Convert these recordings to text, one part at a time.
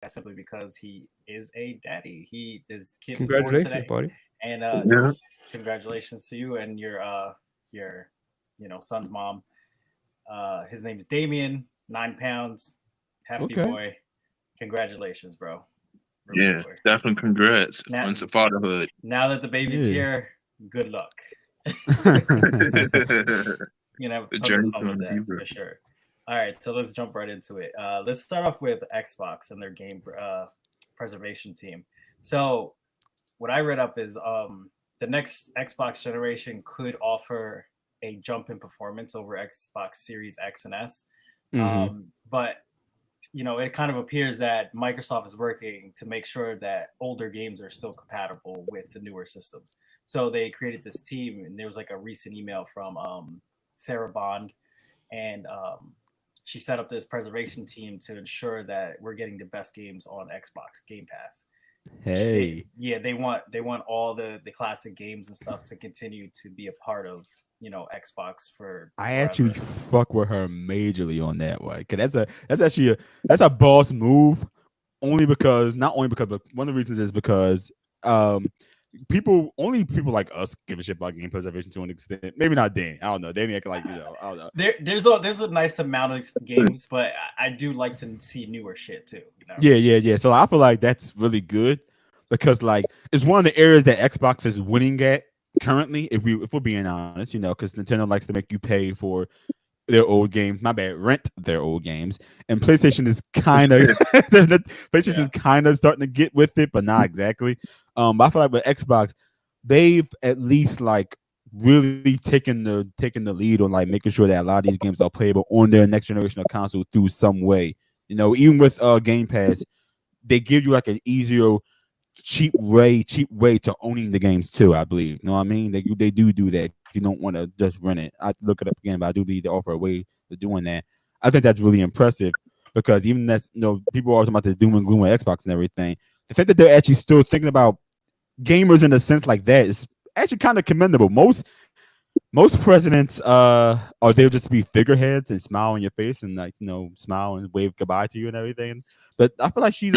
simply because he is a daddy. His kid was born Congratulations, today, buddy. and Yeah. congratulations to you and your son's mom. His name is Damien, 9 pounds, hefty Okay. boy. Congratulations, bro. Really Yeah. boy. Definitely congrats Now on to fatherhood. now that the baby's Yeah. here, good luck. The You know, tons of journey's fun with gonna be that real. for sure. All right, so let's jump right into it. Let's start off with Xbox and their game preservation team. So what I read up is the next Xbox generation could offer a jump in performance over Xbox Series X and S. hmm But it kind of appears that Microsoft is working to make sure that older games are still compatible with the newer systems. So they created this team, and there was like a recent email from Sarah Bond, and she set up this preservation team to ensure that we're getting the best games on Xbox Game Pass. Hey, They want all the classic games and stuff to continue to be a part of Xbox for I actually forever. fuck with her majorly on that one. Cause that's actually that's a boss move. Not only because, but one of the reasons is because um people like us give a shit about game preservation to an extent. Maybe not Danny. I don't know. Danny like I don't know. There's a nice amount of games, but I do like to see newer shit too. Yeah. So I feel like that's really good because like it's one of the areas that Xbox is winning at currently. If we're being honest, because Nintendo likes to make you pay for their old games. My bad, rent their old games. And PlayStation is kind of PlayStation Yeah. is kind of starting to get with it, but not exactly. But I feel like with Xbox, they've at least like really taken the lead on like making sure that a lot of these games are playable on their next generation of console through some way. Even with Game Pass, they give you like an easier cheap way to owning the games too. I believe. You know what I mean? They do that. If you don't want to just rent it, I look it up again, but I do believe they offer a way of doing that. I think that's really impressive because even that's people are talking about this doom and gloom with Xbox and everything. The fact that they're actually still thinking about gamers in a sense like that is actually kind of commendable. Most presidents are there just to be figureheads and smile on your face and like smile and wave goodbye to you and everything. But I feel like she's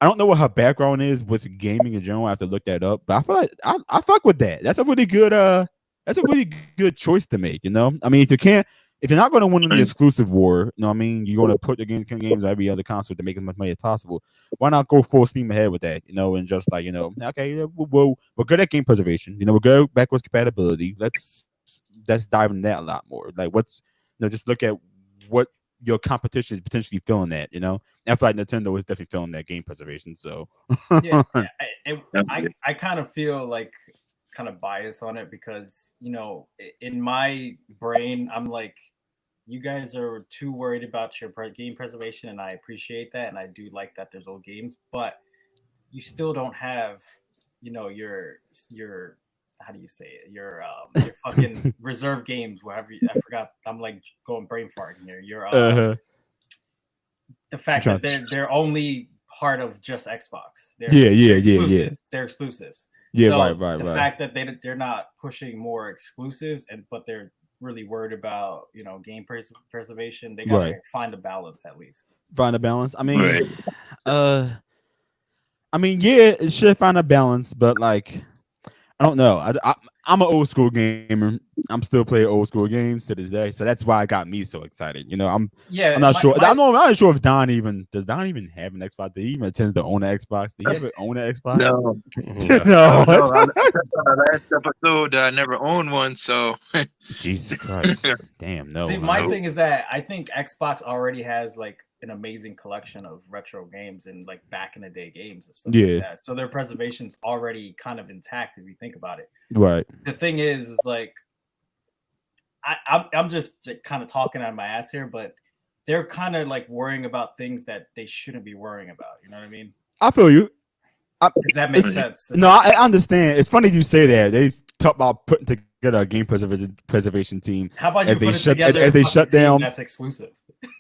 I don't know what her background is with gaming in general. I have to look that up. But I feel like I fuck with that. That's a really good choice to make. I mean, if you're not going to win in the exclusive war, I mean, you're going to put the games on every other console to make as much money as possible. Why not go full steam ahead with that? And just like okay, we're good at game preservation. We're good at backwards compatibility. Let's dive into that a lot more. Like, just look at what your competition is potentially feeling that. I feel like Nintendo is definitely feeling that game preservation. So Yeah, I kind of feel like kind of biased on it because in my brain I'm like, you guys are too worried about your game preservation, and I appreciate that, and I do like that there's old games, but you still don't have your how do you say it, your fucking reserve games, whatever I forgot. I'm like going brain farting here. uh, The I'm fact trying that to. they're only part of just Xbox. Yeah, They're yeah, yeah, yeah, exclusives. They're exclusives. yeah. Right, So right, the right. fact that they're not pushing more exclusives, but they're really worried about game preservation, they gotta Right. find a balance at least. Find a balance. Right. Uh, yeah, it should find a balance, but like, I don't know. I'm an old school gamer. I'm still playing old school games to this day, so that's why it got me so excited. I'm Yeah, not my sure. my I'm not sure if Don even have an Xbox. Did he even intend to own an Xbox? Did he ever own an Xbox? No, No. no. no, no. Except on the last episode, I never owned one, so Jesus Christ. Damn, See, no, my huh? no. thing is that I think Xbox already has like an amazing collection of retro games and like back in the day games and stuff like Yeah, that. So their preservation's already kind of intact if you think about it. right. The thing is like I'm just kind of talking out of my ass here, but they're kind of like worrying about things that they shouldn't be worrying about. You know what I mean? I feel you. I, If that makes it's sense. It's no, like, I understand. It's funny you say that. They talk about putting together a game preservation team how about as you they put it shut together a as they fucking shut team down. that's exclusive?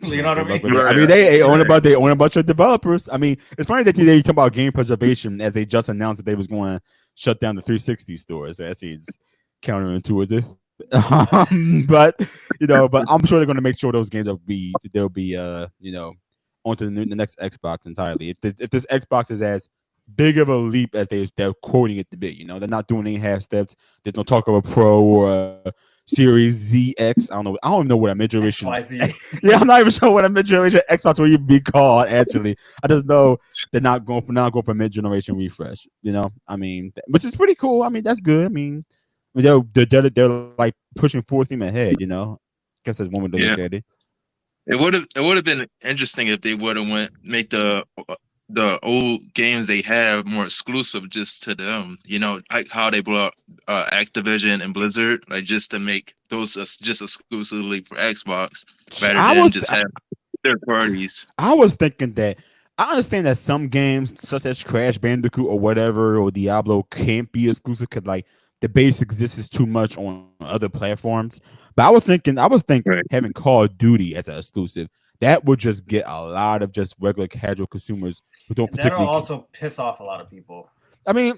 You know Man, what I good luck mean? with it. I Right. mean, they own Right. a bunch of developers. I mean, it's funny that they talk about game preservation as they just announced that they was going to shut down the 360 stores. That seems counterintuitive. But but I'm sure they're going to make sure those games will be they'll be onto the next Xbox entirely. If this Xbox is as big of a leap as they're quoting it to be, they're not doing any half steps. There's no talk of a Pro or a Series ZX. I don't know. I don't even know what a mid generation. XYZ. Yeah, I'm not even sure what a mid generation Xbox will even be called. Actually, I just know they're not going for mid generation refresh. I mean, which is pretty cool. I mean, that's good. I mean, they're like pushing full steam ahead. Guess that's one way to look at it. It would have been interesting if they would have make the old games they have more exclusive just to them. Like how they brought Activision and Blizzard, like just to make those just exclusively for Xbox, rather than just have third parties. I was thinking that I understand that some games such as Crash Bandicoot or whatever or Diablo can't be exclusive because like the base exists too much on other platforms. But I was thinking Right. having Call of Duty as an exclusive, that would just get a lot of just regular casual consumers who don't particularly. That'll also piss off a lot of people. I mean,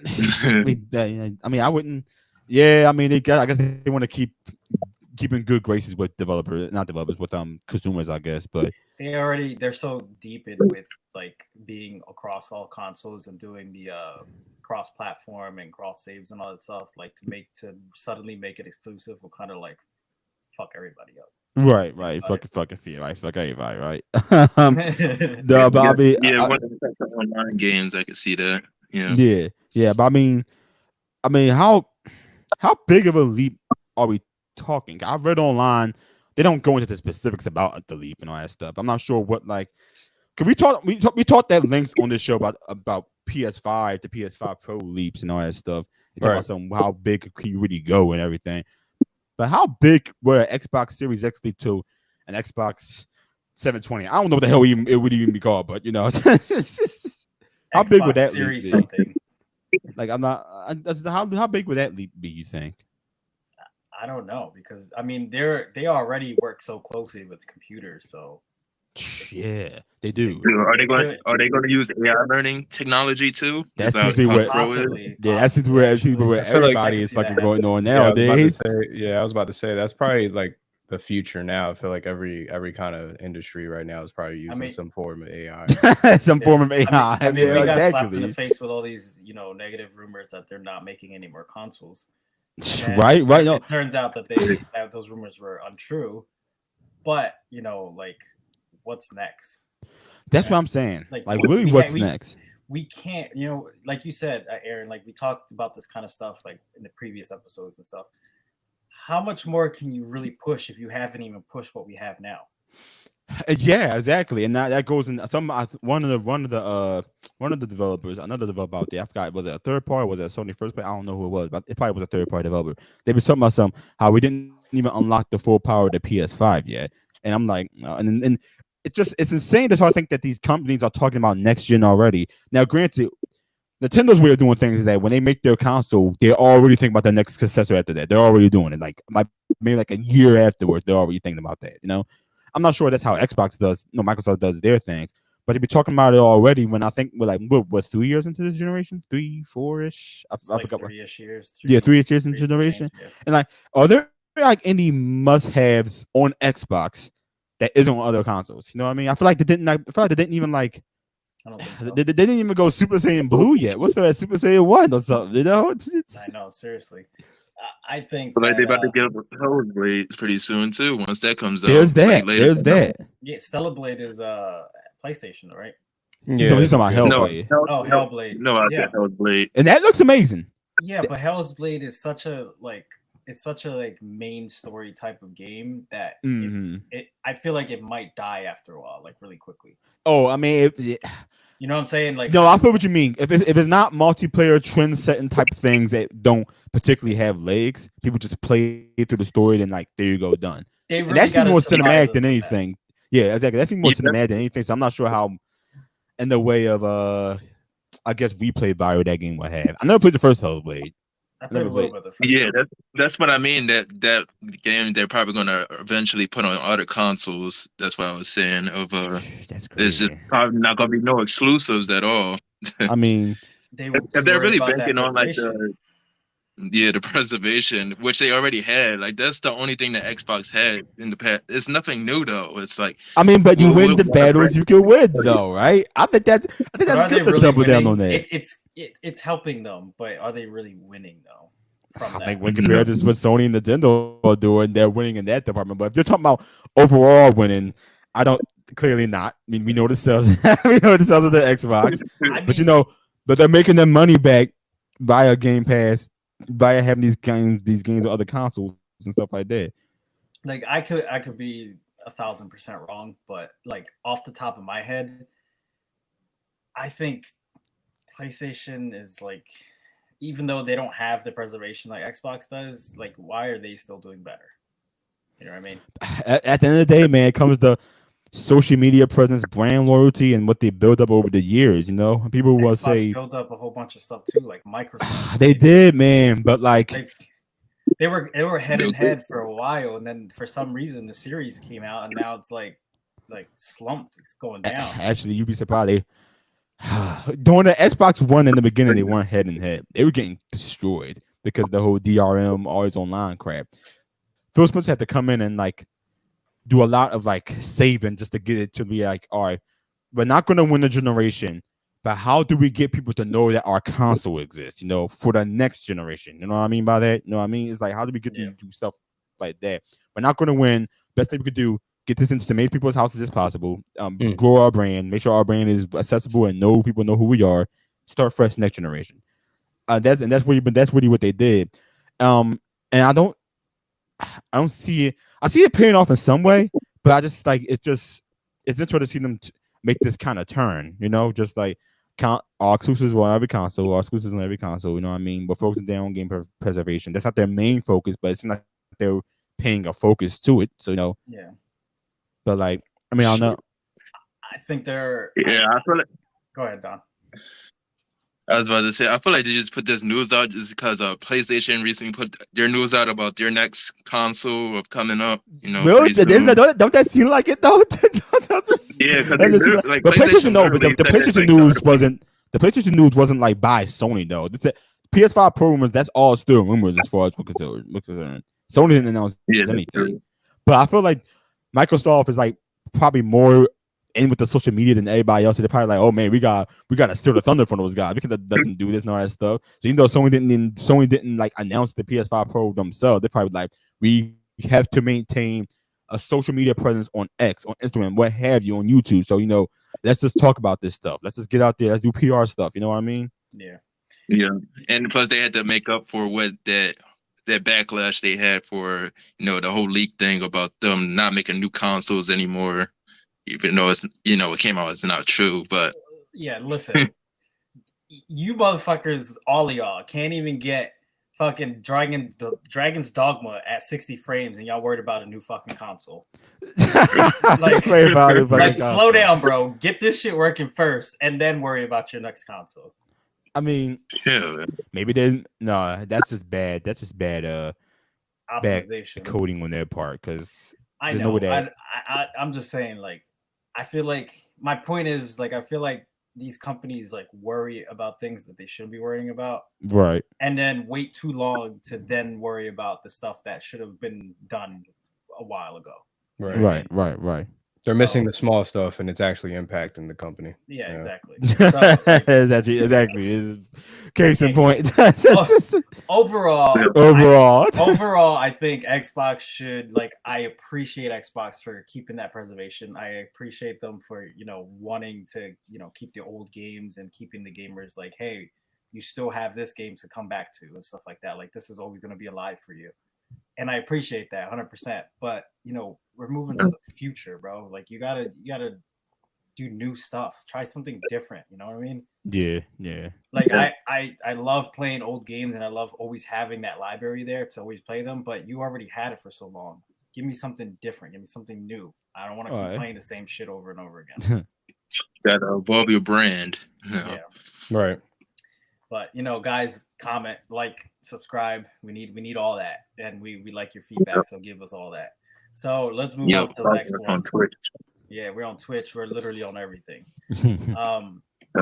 I wouldn't. Yeah, I mean, I guess they want to keep in good graces with consumers, I guess. But they're so deep in with like being across all consoles and doing the cross-platform and cross saves and all that stuff. Like to suddenly make it exclusive will kind of like fuck everybody up. Right. Fucking feel right. Fuck everybody, right? No, but I mean, one of the online games, I could see that. Yeah. But I mean, how big of a leap are we talking? I read online they don't go into the specifics about the leap and all that stuff. I'm not sure what like. Cause we talked that length on this show about PS5 to PS5 Pro leaps and all that stuff. We talked about how big can you really go and everything. But how big were an Xbox Series X leap to an Xbox 720? I don't know what the hell it would even be called, but how big would that Series leap be? something? Like how big would that leap be? You think? I don't know because I mean they already work so closely with computers, so. Yeah, they do. Are they going to use AI learning technology too? That's simply what. Yeah, that's where everybody is fucking going on nowadays. I was about to say that's probably like the future now. I feel like every kind of industry right now is probably using some form of AI. Some form of AI. I mean, we got slapped in the face with all these, negative rumors that they're not making any more consoles. Right. No. It turns out that those rumors were untrue, but like. What's next? That's what I'm saying. Like really, what's next? We can't, like you said, Aaron. Like we talked about this kind of stuff, like in the previous episodes and stuff. How much more can you really push if you haven't even pushed what we have now? Yeah, exactly. And that goes in one of the developers, another developer out there. I forgot, was it a third party? Was it a Sony first party? I don't know who it was, but it probably was a third party developer. They were talking about how we didn't even unlock the full power of the PS5 yet. And I'm like, and it's insane to try to think that these companies are talking about next gen already. Now, granted, Nintendo's way of doing things is that when they make their console, they're already thinking about the next successor after that. They're already doing it. Like maybe like a year afterwards, they're already thinking about that. I'm not sure that's how Xbox does. Microsoft does their things, but they've been talking about it already. When I think we're like what 3 years into this generation, 3, 4-ish. I forgot. 3-ish years. 3 years into generation. Yeah. And like, are there like any must-haves on Xbox that isn't on other consoles? You know what I mean? I feel like they didn't even like. I don't think so. They didn't even go Super Saiyan Blue yet. What's that? Super Saiyan 1 or something? I know, seriously. I think. So like they about to get Stellar Blade pretty soon too. Once that comes out, there's that. Yeah, Stellar Blade is PlayStation, right? Yeah, he's talking about Hellblade. Hellblade. No, I said Hellblade, and that looks amazing. Yeah, but Hellblade is such a main story type of game that I feel like it might die after a while, like really quickly. Oh, I mean, you know what I'm saying? Like, no, I feel what you mean. If it's not multiplayer trend setting type things that don't particularly have legs, people just play through the story and like there you go, done. Really that seems more cinematic than anything. Yeah, exactly. That seems more cinematic than anything. So I'm not sure how, in the way of I guess replay value that game would have. I never played the first Hellblade. Yeah, that's what I mean. That game they're probably gonna eventually put on other consoles. That's what I was saying. It's just probably not gonna be no exclusives at all. I mean, they're really banking on like Yeah, the preservation, which they already had. Like that's the only thing that Xbox had in the past. It's nothing new though. It's like I mean, but you win we'll the battles you can win, though, it's- right? I think that's But are they good to really double down on winning? that. It's helping them, but are they really winning though from I that? think when no. compared to what Sony and Nintendo are doing, they're winning in that department. But if you're talking about overall winning, I don't clearly not. I mean, we know the sales, we know the sales of the Xbox, I but mean, but they're making their money back via Game Pass, via having these games on other consoles and stuff like that. like I could be 1,000% wrong, but like off the top of my head, I think PlayStation is like, even though they don't have the preservation like Xbox does, like why are they still doing better? You know what I mean? At the end of the day, man, it comes to social media presence, brand loyalty, and what they build up over the years. You know, people will Xbox say built up a whole bunch of stuff too, like Microsoft. they did, man, but Like they were head and head for a while, and then for some reason the series came out, and now it's like slumped. It's going down. actually, you'd be surprised. They during the Xbox One in the beginning, they weren't head and head. They were getting destroyed because the whole DRM, always online crap. Phil Spencer had to come in and like do a lot of like saving just to get it to be like, all right, we're not going to win the generation, but how do we get people to know that our console exists? You know, for the next generation. You know what I mean by that? You know what I mean? It's like, how do we get to do stuff like that? We're not going to win. Best thing we could do, get this into as many people's houses as possible. Grow our brand, make sure our brand is accessible and people know who we are. Start fresh next generation. That's really what they did. And I don't see it. I see it paying off in some way, but I just like it's interesting to see them make this kind of turn. You know, just like all exclusives on every console, all exclusives on every console. You know what I mean? But focusing down on game preservation. That's not their main focus, but it's not they're paying a focus to it. So Yeah. But like, I mean, I don't know. I think they're. Yeah, I feel like. Go ahead, Don. I was about to say, I feel like they just put this news out just because PlayStation recently put their news out about their next console of coming up. You know, really? Don't that seem like it though? Yeah, because but PlayStation no, but the PlayStation news wasn't. The PlayStation news wasn't like by Sony though. The PS5 Pro rumors, that's all still rumors as far as we're concerned. Sony didn't announce anything. But I feel like Microsoft is like probably more in with the social media than everybody else. So they're probably like, oh man, we got to steal the thunder from those guys. We can let them do this and all that stuff. So even though Sony didn't like announce the PS5 Pro themselves, they're probably like, we have to maintain a social media presence on X, on Instagram, what have you, on YouTube. So let's just talk about this stuff. Let's just get out there. Let's do PR stuff. You know what I mean? Yeah. Yeah, and plus they had to make up for what that backlash they had for the whole leak thing about them not making new consoles anymore, even though it's it came out it's not true. But yeah, listen, you motherfuckers, all of y'all can't even get fucking Dragon's Dogma at 60 frames, and y'all worried about a new fucking console. like slow down, bro. Get this shit working first, and then worry about your next console. I mean, yeah, maybe they no. That's just bad. That's just bad. Optimization, bad coding on their part. Because I know. I'm just saying. Like, I feel like my point is like I feel like these companies like worry about things that they shouldn't be worrying about, right? And then wait too long to then worry about the stuff that should have been done a while ago. Right. They're missing the small stuff, and it's actually impacting the company. Yeah. Exactly. Exactly. It's case in point. Overall, I think Xbox should I appreciate Xbox for keeping that preservation. I appreciate them for wanting to keep the old games and keeping the gamers like, hey, you still have this game to come back to and stuff like that. Like this is always going to be alive for you. And I appreciate that 100%. But, we're moving to the future, bro. Like you gotta do new stuff. Try something different. You know what I mean? Yeah. Like I love playing old games and I love always having that library there to always play them. But you already had it for so long. Give me something different. Give me something new. I don't want to keep playing the same shit over and over again. Gotta evolve your brand. Yeah. Right. But guys, comment, like, subscribe. We need all that, and we like your feedback. So give us all that. So let's move on to the next one. On Twitch. Yeah, we're on Twitch. We're literally on everything.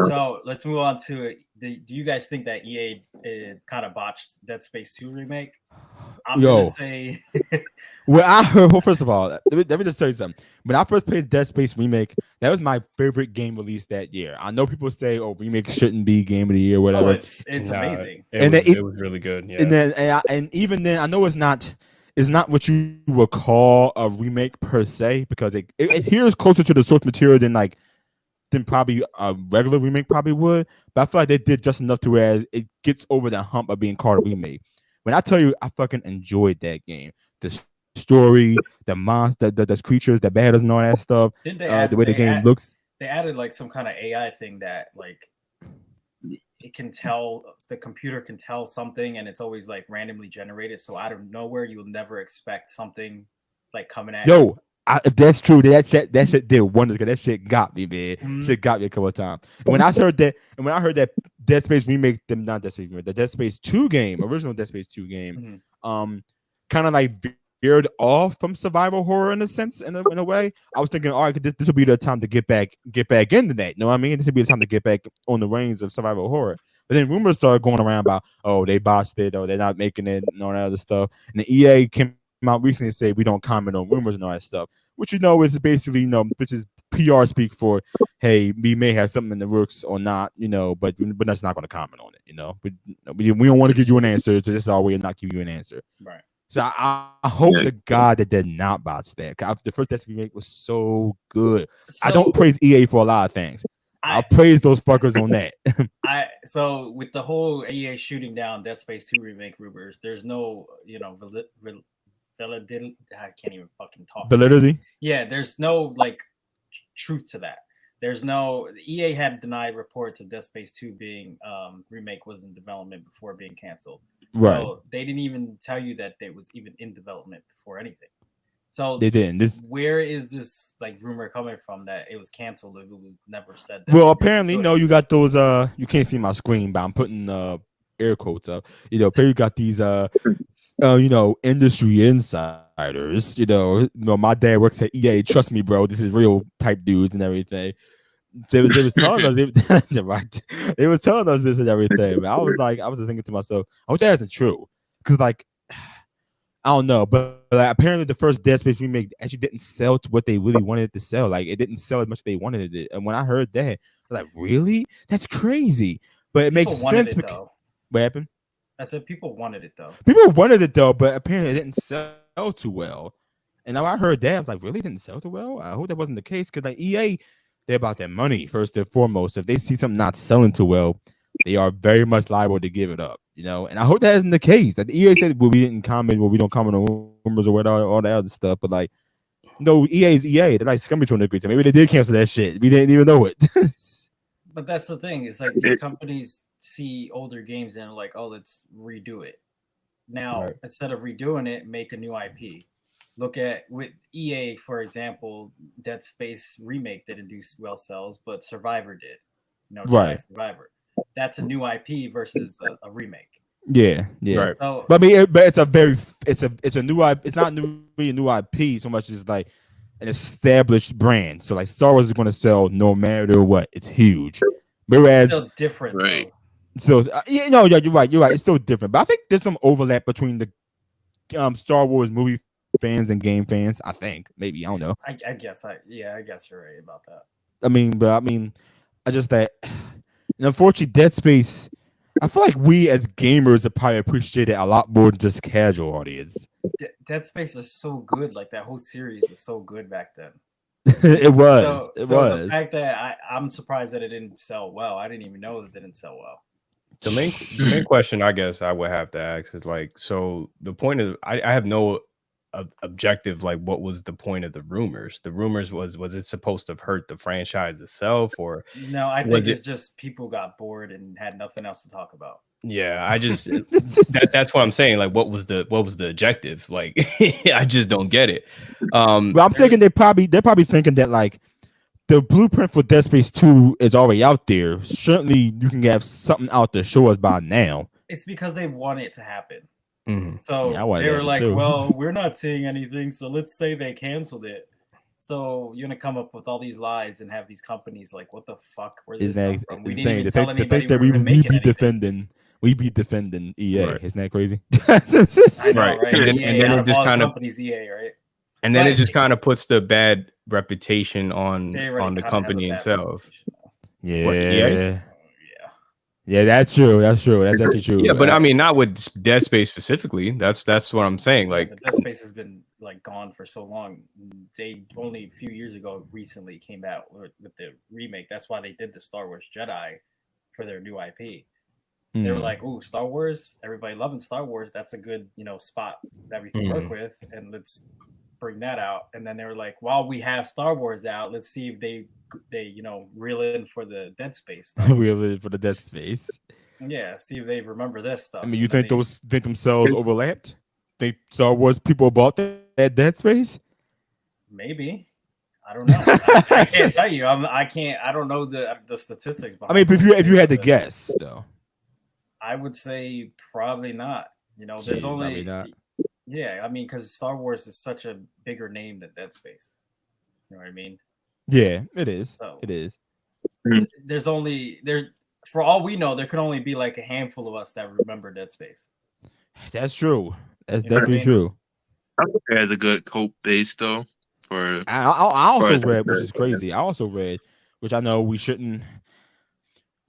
So let's move on to do you guys think that EA kind of botched Dead Space 2 remake? I'm gonna say. Well, I heard. Well, first of all, let me just tell you something. When I first played Dead Space remake, that was my favorite game released that year. I know people say, "Oh, remake shouldn't be game of the year, whatever." Oh, it's amazing. It was really good. Yeah. And then and even then, I know it's not what you would call a remake per se, because it adheres closer to the source material than probably a regular remake probably would. But I feel like they did just enough to where it gets over the hump of being called a remake. When I tell you, I fucking enjoyed that game. The story, the monster, the creatures, the battles, and all that stuff. Didn't they add, the way the game looks. They added like some kind of AI thing that like it can tell, the computer can tell something, and it's always like randomly generated. So out of nowhere, you'll never expect something like coming at you. That's true. That shit did wonders. Cause that shit got me, man. Mm-hmm. Shit got me a couple of times. And when I heard that Dead Space remake, not Dead Space remake, the Dead Space 2 game, original Dead Space 2 game, kind of like veered off from survival horror in a sense, in a way. I was thinking, all right, this will be the time to get back into that. You know what I mean? This will be the time to get back on the reins of survival horror. But then rumors started going around about, oh, they botched it, or they're not making it, and all that other stuff. And the EA came out recently and said we don't comment on rumors and all that stuff, which is basically which is PR speak for, hey, we may have something in the works or not, but that's not going to comment on it, we don't want to give you an answer, so this is our way of not giving you an answer, right? So I hope to God that did not botch that. The first Death Space remake was so good. So, I don't praise EA for a lot of things. I praise those fuckers on that. So with the whole EA shooting down Dead Space 2 remake rumors, there's no validity. I can't even fucking talk. Validity? Yeah, there's no like truth to that. There's no. EA had denied reports of Dead Space 2 being remake was in development before being canceled. Right. So they didn't even tell you that it was even in development before anything. So they didn't. Where is this like rumor coming from that it was canceled? It was never said that. Well, apparently, you got those. You can't see my screen, but I'm putting air quotes up. Apparently you got these industry insiders. My dad works at EA. Trust me, bro. This is real type dudes and everything. They was telling us they was telling us this and everything. But I was just thinking to myself, I hope that isn't true, because I don't know, but apparently the first Dead Space remake actually didn't sell to what they really wanted it to sell. Like, it didn't sell as much as they wanted it. And when I heard that, I was like, really? That's crazy. But it makes sense. What happened? I said people wanted it though. People wanted it though, but apparently it didn't sell too well. And now I heard that, I was like, really? It didn't sell too well? I hope that wasn't the case, because EA, they're about their money first and foremost. If they see something not selling too well, they are very much liable to give it up, and I hope that isn't the case. Like, EA said, well, we didn't comment, we don't comment on rumors or whatever, all that other stuff. But no, EA is EA. They're scummy to a degree. Maybe they did cancel that shit. We didn't even know it. But that's the thing. It's like these companies see older games and are like, oh, let's redo it. Now, instead of redoing it, make a new IP. Look at with EA, for example, Dead Space remake didn't do well sales, but Survivor did. Survivor. That's a new IP versus a remake. Yeah. Right. So, but it's a new IP. It's not really a new IP so much as like an established brand. So Star Wars is going to sell no matter what. It's huge. Whereas it's still different, right? So you're right. It's still different. But I think there's some overlap between the Star Wars movie fans and game fans. I think maybe, I don't know. I guess you're right about that. I just that. And unfortunately, Dead Space, I feel like we as gamers have probably appreciated a lot more than just casual audience. Dead Space is so good. Like, that whole series was so good back then. It was. So the fact that I'm surprised that it didn't sell well. I didn't even know that it didn't sell well. The main question I guess I would have to ask is so the point of I have no objective, what was the point of the rumors? The rumors was it supposed to hurt the franchise itself, or no? I think it's just people got bored and had nothing else to talk about. Yeah, I just that's what I'm saying. What was the objective? I just don't get it. Well, I'm thinking they're probably thinking that the blueprint for Dead Space 2 is already out there. Certainly, you can have something out to show us by now. It's because they want it to happen. Mm-hmm. So they were like, well, we're not seeing anything, so let's say they canceled it. So you're gonna come up with all these lies and have these companies like, what the fuck? Where did Is this come that from? We didn't insane? even To tell think, anybody that we were we making be anything. defending EA. Right. Isn't that crazy? I know, Right. right? And EA, then out it of just all the kind of companies, EA, right? and then But it just kind of puts the bad reputation on they already the kind of have a company bad itself. reputation. What, EA? Yeah. Yeah. Yeah, that's true. That's true. That's actually true. Yeah, but I mean, not with Dead Space specifically. That's what I'm saying. Yeah, Like, but Dead Space has been like gone for so long. They only a few years ago recently came out with the remake. That's why they did the Star Wars Jedi for their new IP. They were like, "Ooh, Star Wars! Everybody loving Star Wars. That's a good, spot that we can work with, and let's bring that out." And then they were like, "While we have Star Wars out, let's see if they reel in for the Dead Space stuff." really for the Dead Space. Yeah, see if they remember this stuff. I mean, you And then think themselves overlapped? Think Star Wars people bought that Dead Space? maybe. I don't know. I can't tell you. I can't. I don't know the statistics. I mean, if you had to guess, though, I would say probably not. There's Jeez, only probably not. yeah. I mean, because Star Wars is such a bigger name than Dead Space. You know what I mean? Yeah, it is. So It is. there's only for all we know, there could only be like a handful of us that remember Dead Space. That's true. That's You know what I definitely mean? true. I think it has a good hope base though. For I also Forrest read, which Gump. is crazy. I also read, which I know we shouldn't.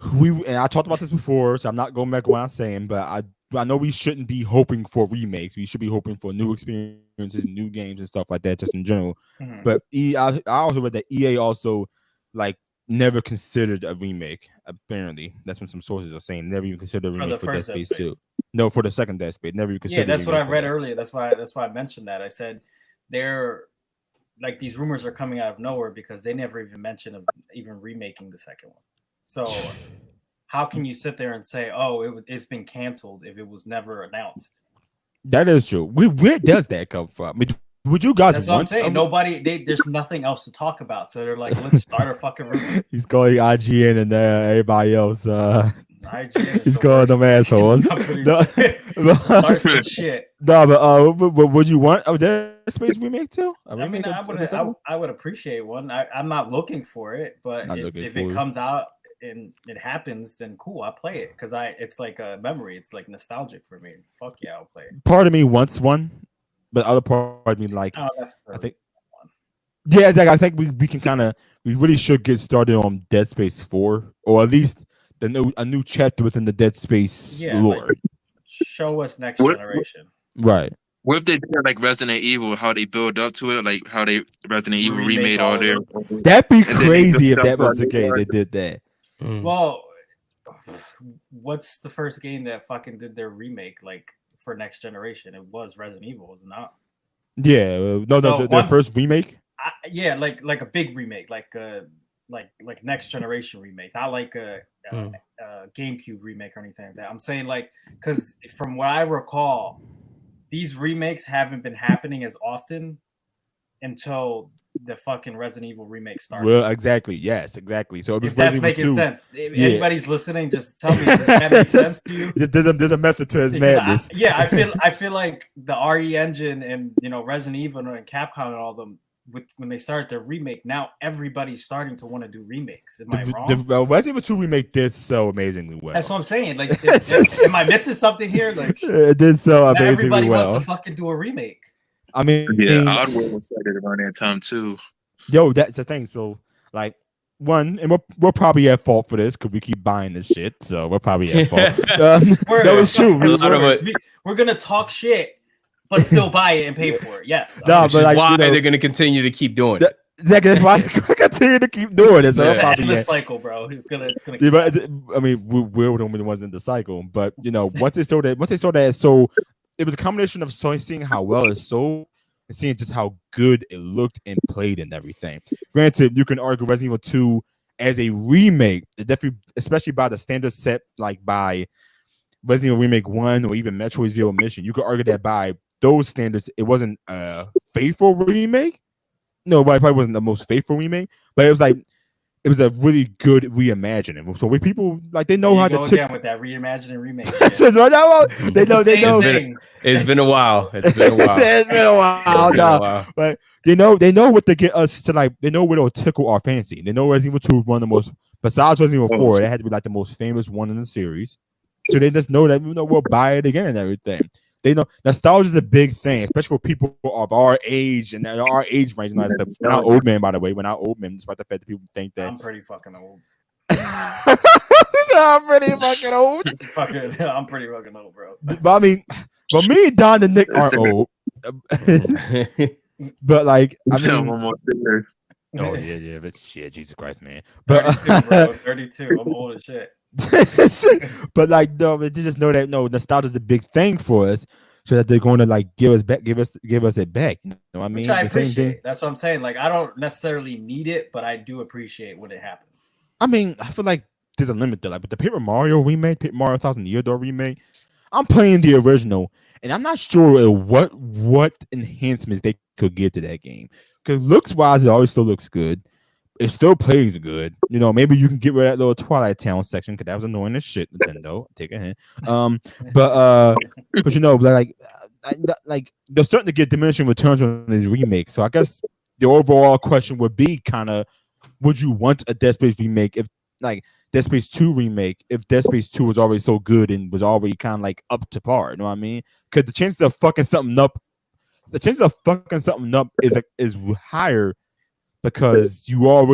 And I talked about this before, so I'm not going back on what I'm saying, but I know we shouldn't be hoping for remakes. We should be hoping for new experiences, new games, and stuff like that, just in general. Mhm. But I also read that EA also like never considered a remake. Apparently, that's what some sources are saying. Never even considered a For remake the for Dead first Dead Space Space. 2. No, for the second Dead Space, never even Yeah, considered. that's a what I remake for read that. earlier. That's why I mentioned that. I said they're like these rumors are coming out of nowhere because they never even mentioned of even remaking the second one. So how can you sit there and say, "Oh, it's been canceled" if it was never announced? That is true. Where does that come from? I mean, would you guys That's what I'm want? saying. There's nothing else to talk about. So they're like, let's start a fucking remake. He's calling IGN and everybody else. IGN is He's the calling them worst assholes. company No, to start some shit. no, but would you want a Dead Space remake too? A I mean, remake of the second one? I would appreciate one. I'm not looking for it, but Not if looking it for it. comes out and it happens, then cool, I'll play it because it's like a memory. It's like nostalgic for me. Fuck yeah, I'll play it. Part of me wants one, but other part of me like Oh, that's I think. Yeah, exactly. I think we can we really should get started on Dead Space 4, or at least a new chapter within the Dead Space lore. Like, show us next What? generation. Right. What if they did like Resident Evil, how they build up to it, like how they Resident Evil Remake remade all all of their. them. That'd be And then they crazy just if that dumped was on the the case. They character. did that. Well, what's the first game that fucking did their remake like for next generation? It was Resident Evil, was it not? Yeah. No, So their first remake. Yeah, like a big remake, like next generation remake, not like a GameCube remake or anything like that. I'm saying like because from what I recall, these remakes haven't been happening as often until the fucking Resident Evil remake started. Well, exactly. Yes, exactly. So it was If that's Resident Evil making 2. sense, if anybody's listening, just tell me, does that make sense to you? There's a method to his Because madness. I feel like the RE engine and Resident Evil and Capcom and all them when they started their remake, now everybody's starting to want to do remakes. Am I wrong? The Resident Evil 2 remake did so amazingly well. That's what I'm saying. Like, am I missing something here? Like, it did so amazingly everybody well. wants to fucking do a remake. I mean, Yeah, Oddworld was started around that time too. Yo, that's the thing. So, like, one, and we're probably at fault for this because we keep buying this shit. So we're probably at fault. That was true. We're gonna talk shit, but still buy it and pay for it. Yes. No, but like, why they're gonna continue to keep doing it. That's why they continue to keep doing it. So it's probably endless cycle, bro. It's gonna. Yeah, but, I mean, we're the only ones in the cycle. But once they saw that, so it was a combination of seeing how well it sold and seeing just how good it looked and played and everything. Granted, you can argue Resident Evil 2 as a remake, definitely, especially by the standard set, like by Resident Evil Remake 1 or even Metroid Zero Mission. You could argue that by those standards, it wasn't a faithful remake. No, but it probably wasn't the most faithful remake, but it was like it was a really good reimagining. So when people like they know There how you to go take. again with that reimagining remake. So Shit. no, they It's know the they same know. thing. It's been a while. It's been a while. It's been a while, It's been a dog. while. But they know what to get us to like. They know what will tickle our fancy. They know Resident Evil 2 is one of the most. Besides Resident Evil 4, that had to be like the most famous one in the series. So they just know that we'll buy it again and everything. They know nostalgia is a big thing, especially for people of our age and our age range and all that stuff. We're not old men, by the way. We're not old men, despite the fact that people think that. I'm pretty fucking old. I'm pretty fucking old. I'm pretty fucking old, bro. But I mean, but me, Don, and Nick aren't old. But like, I mean, one more thing. oh yeah, but shit, Jesus Christ, man. But 32, bro. 32. I'm old as shit. but like, no, they just know that nostalgia is a big thing for us, so that they're going to like give us it back. You know what I mean? Which I The same thing. appreciate. That's what I'm saying. Like, I don't necessarily need it, but I do appreciate when it happens. I mean, I feel like there's a limit there. Like with the Paper Mario remake, Paper Mario 1000 Year Door remake, I'm playing the original, and I'm not sure what enhancements they could give to that game. Because looks wise, it always still looks good. It still plays good. You know, maybe you can get rid of that little Twilight Town section because that was annoying as shit. Nintendo, take a hint. But you know, like they're starting to get diminishing returns on these remakes. So I guess the overall question would be kind of, would you want a Dead Space remake if like Dead Space 2 remake if Dead Space 2 was already so good and was already kind of like up to par? You know what I mean? Because the chances of fucking something up is higher because you're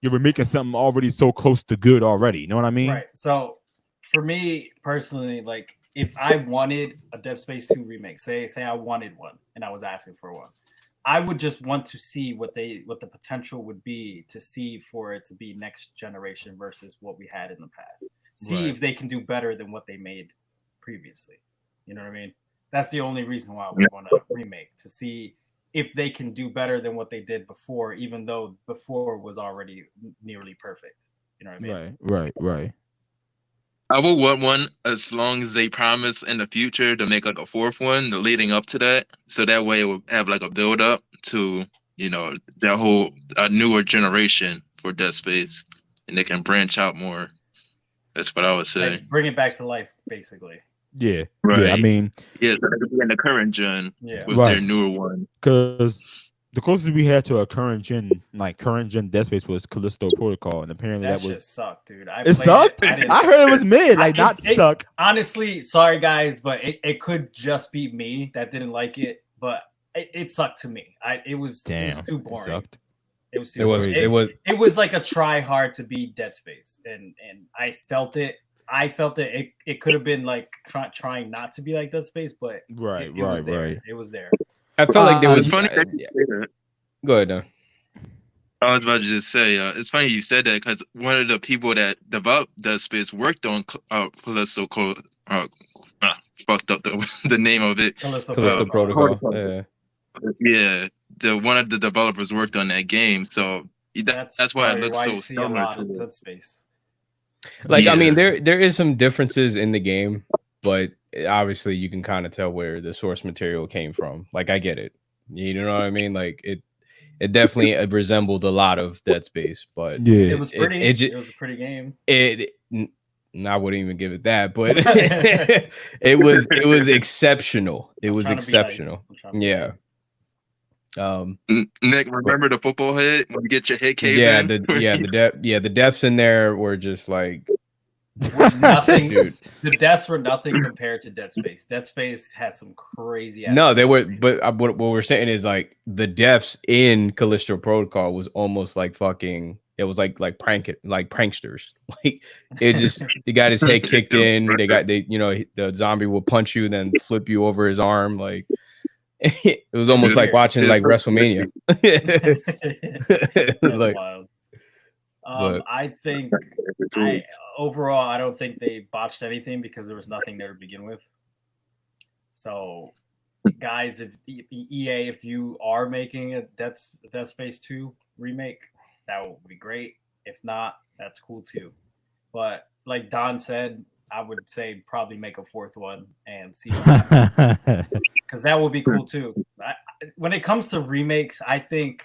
remaking something already so close to good already. You know what I mean? Right. So for me personally, like if I wanted a Dead Space 2 remake, say I wanted one and I was asking for one, I would just want to see what the potential would be to see for it to be next generation versus what we had in the past. See if they can do better than what they made previously. You know what I mean? That's the only reason why we want to remake, to see if they can do better than what they did before, even though before was already nearly perfect. You know what I mean? Right. I would want one as long as they promise in the future to make like a fourth one, the leading up to that, so that way it will have like a build up to that whole newer generation for Dead Space, and they can branch out more. That's what I would say. Like, bring it back to life, basically. Yeah. Right. Yeah. I mean, in the current gen, with right. their newer one, because the closest we had to a current gen Dead Space was Callisto Protocol, and apparently that shit was sucked, dude. It sucked. I heard it was mid, like not suck. Honestly, sorry guys, but it could just be me that didn't like it, but it sucked to me. It was too boring. It was too boring. It was like a try hard to be Dead Space, and I felt it. It could have been like trying not to be like Dead Space, but right. It was there. I felt like there was. Funny. Go ahead, Dan. I was about to just say, it's funny you said that because one of the people that developed Dead Space worked on Callisto. Fucked up the name of it. Callisto Protocol. Yeah, one of the developers worked on that game, so that's why it looks so similar to Dead Space. Like, I mean, there is some differences in the game, but obviously you can kind of tell where the source material came from. Like, I get it. You know what I mean? Like, it definitely resembled a lot of Dead Space, but it was pretty. It was a pretty game. I wouldn't even give it that, but it was exceptional. It was exceptional. Yeah. Nick, remember the football hit when you get your head caved in? The deaths in there were just like nothing. The deaths were nothing compared to Dead Space. Dead Space had some crazy. No, they were. But what we're saying is like the deaths in Callisto Protocol was almost like fucking. It was like pranksters. Like it just he got his head kicked in. The zombie will punch you, then flip you over his arm. Like it was almost like watching like WrestleMania. Like wild. I think overall, I don't think they botched anything because there was nothing there to begin with. So, guys, if EA, if you are making a Dead Space 2 remake, that would be great. If not, that's cool too. But like Don said, I would say probably make a fourth one and see because that would be cool too. When it comes to remakes, I think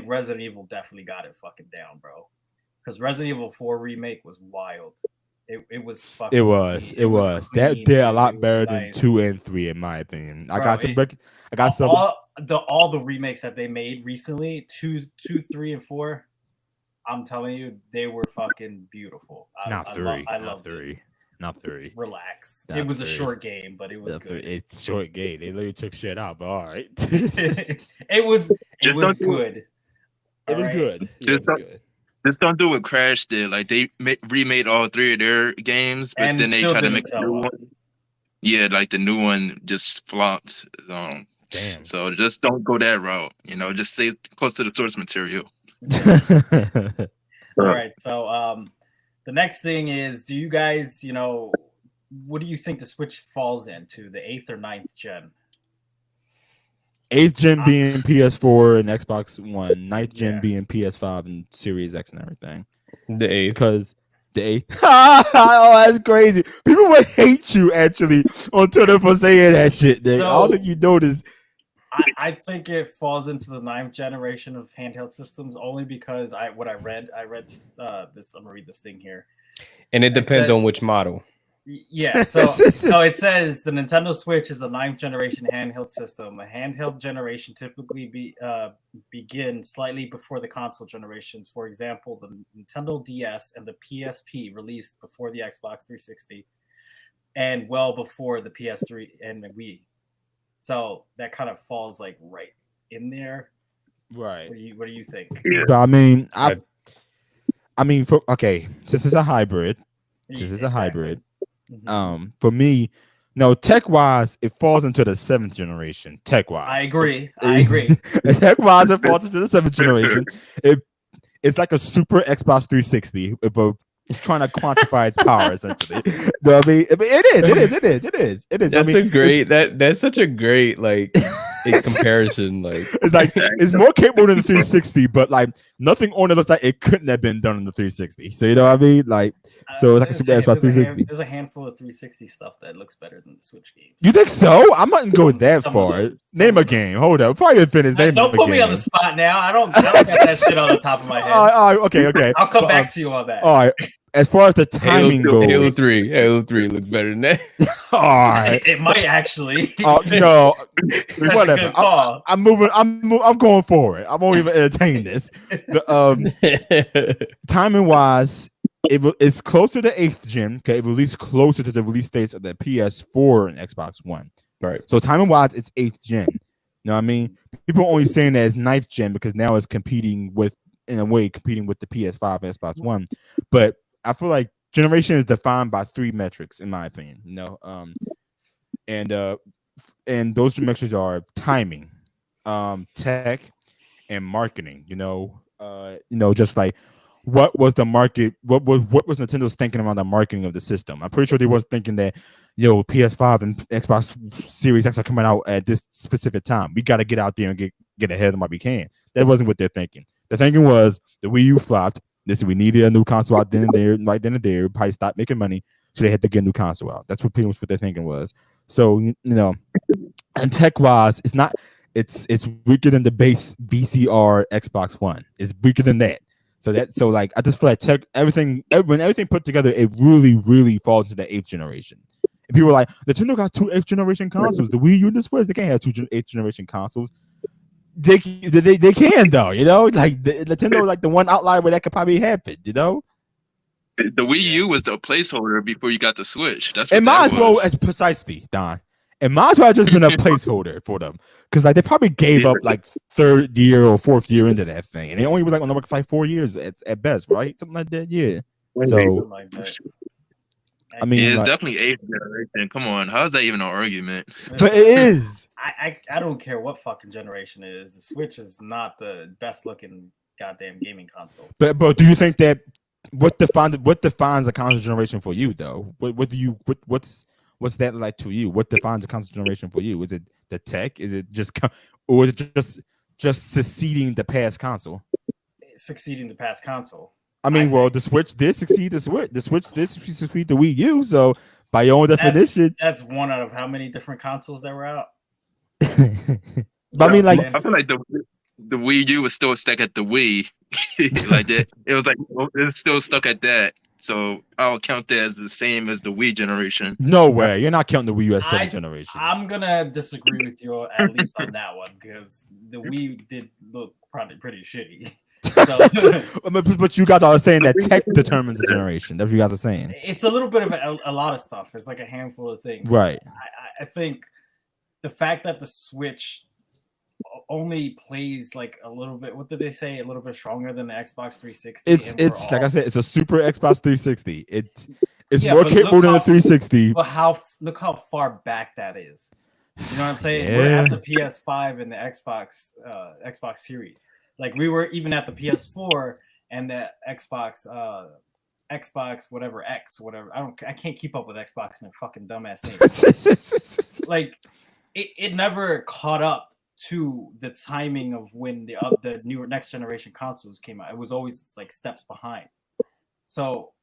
Resident Evil definitely got it fucking down, bro. because Resident Evil 4 remake was wild. It was fucking. It was. Clean. It was. Clean, That did a lot was better than nice. 2 and 3, in my opinion. I Bro, got some. I got some. All the remakes that they made recently, 2, 3, and 4. I'm telling you, they were fucking beautiful. Not 3. I love 3. Not 3. Relax. Not it was 3. a short game, but it was good. It's short game. They literally took shit out, but all right. it was good. It was good. Yeah, it was good. Just don't do what Crash did. Like they remade all 3 of their games, but And then they still try to didn't make a sell new well. one. Yeah, like the new one just flopped. Damn. So just don't go that route. Just stay close to the source material. All right. So the next thing is, do you guys, what do you think the Switch falls into, the 8th or 9th gen? 8th gen being PS4 and Xbox One, 9th gen being PS5 and Series X and everything. The 8th. Because the 8th. Oh, that's crazy. People would hate you actually on Twitter for saying that shit. So, I don't think you noticed. I think it falls into the 9th generation of handheld systems only because I read this. I'm gonna read this thing here, and it depends on which model. Yeah, so it says the Nintendo Switch is a 9th generation handheld system. A handheld generation typically begin slightly before the console generations. For example, the Nintendo DS and the PSP released before the Xbox 360, and well before the PS3 and the Wii. So that kind of falls like right in there. Right. What do you think? Yeah. So, I mean, since it's a hybrid, for me, no, tech wise, it falls into the 7th generation. Tech wise, I agree. Tech wise, it falls into the 7th generation. It's like a super Xbox 360 if we're trying to quantify its power, essentially. I mean, it is. That's such a great like comparison. Like it's more capable than the 360, but like nothing on it looks like it couldn't have been done in the 360. So you know what I mean? Like, so it's like a super Xbox 360. There's a handful of 360 stuff that looks better than the Switch games. You think so? I mightn't go that far. Name a game. Hold up. Before I even finish, don't put me on the spot now. I don't got that shit on the top of my head. All right, okay. I'll come back to you on that. All right. As far as the timing goes, Halo 3 looks better than that. All right. It might actually. No, That's whatever. A good call. I'm moving. I'm going for it. I won't even entertain this. Timing wise, it's closer to 8th gen. Okay, it released closer to the release dates of the PS4 and Xbox One. Right. So timing wise, it's 8th gen. You know what I mean? People are only saying that it's 9th gen because now it's competing with the PS5 and Xbox One. But I feel like generation is defined by 3 metrics, in my opinion. And those 3 metrics are timing, tech, and marketing. Just like what was the market? What was Nintendo's thinking around the marketing of the system? I'm pretty sure they was thinking that PS5 and Xbox Series X are coming out at this specific time. We got to get out there and get ahead of them while we can. That wasn't what they're thinking. The thinking was the Wii U flopped. We needed a new console out then and there, right then and there. Probably stopped making money, so they had to get a new console out. That's pretty much what their thinking was. So and tech wise, it's not. It's weaker than the base VCR Xbox One. It's weaker than that. So I just feel like tech when everything put together, it really, really falls to the 8th generation. And people are like, Nintendo got 2 8th generation consoles. The Wii U and the Switch, they can't have 2 8th generation consoles. They can though, like Nintendo, like the one outlier where that could probably happen, The Wii U was the placeholder before you got the Switch. That's what it might as well as precisely, Don. It might as well have just been a placeholder for them because like they probably gave up like 3rd year or 4th year into that thing, and they only was like on the market for like 4 years at best, right? Something like that, yeah. So I mean, it's definitely 8th generation. Come on, how is that even an argument? But it is. I don't care what fucking generation it is. The Switch is not the best looking goddamn gaming console. But do you think that what defines a console generation for you though? What's that like to you? What defines a console generation for you? Is it the tech? Is it just or is it just succeeding the past console? Succeeding the past console. I mean, the Switch did succeed the Switch. The Switch did succeed the Wii U. So by your own definition, that's one out of how many different consoles that were out. But I mean, like I feel like the Wii U was still stuck at the Wii like that. It was like it's still stuck at that. So I'll count that as the same as the Wii generation. No way. You're not counting the Wii U as 7th generation. I'm gonna disagree with you at least on that one because the Wii did look probably pretty shitty. So, but you guys are saying that tech determines the generation. That's what you guys are saying. It's a little bit of a lot of stuff. It's like a handful of things. Right. I think the fact that the Switch only plays like a little bit, what did they say? A little bit stronger than the Xbox 360. It's like I said, it's a super Xbox 360. It's more capable than the 360. But look how far back that is. You know what I'm saying? Yeah. We're at the PS5 and the Xbox Series. Like we were even at the PS4 and the Xbox whatever X whatever. I can't keep up with Xbox and their fucking dumbass names. Like it never caught up to the timing of when the newer next generation consoles came out. It was always like steps behind. So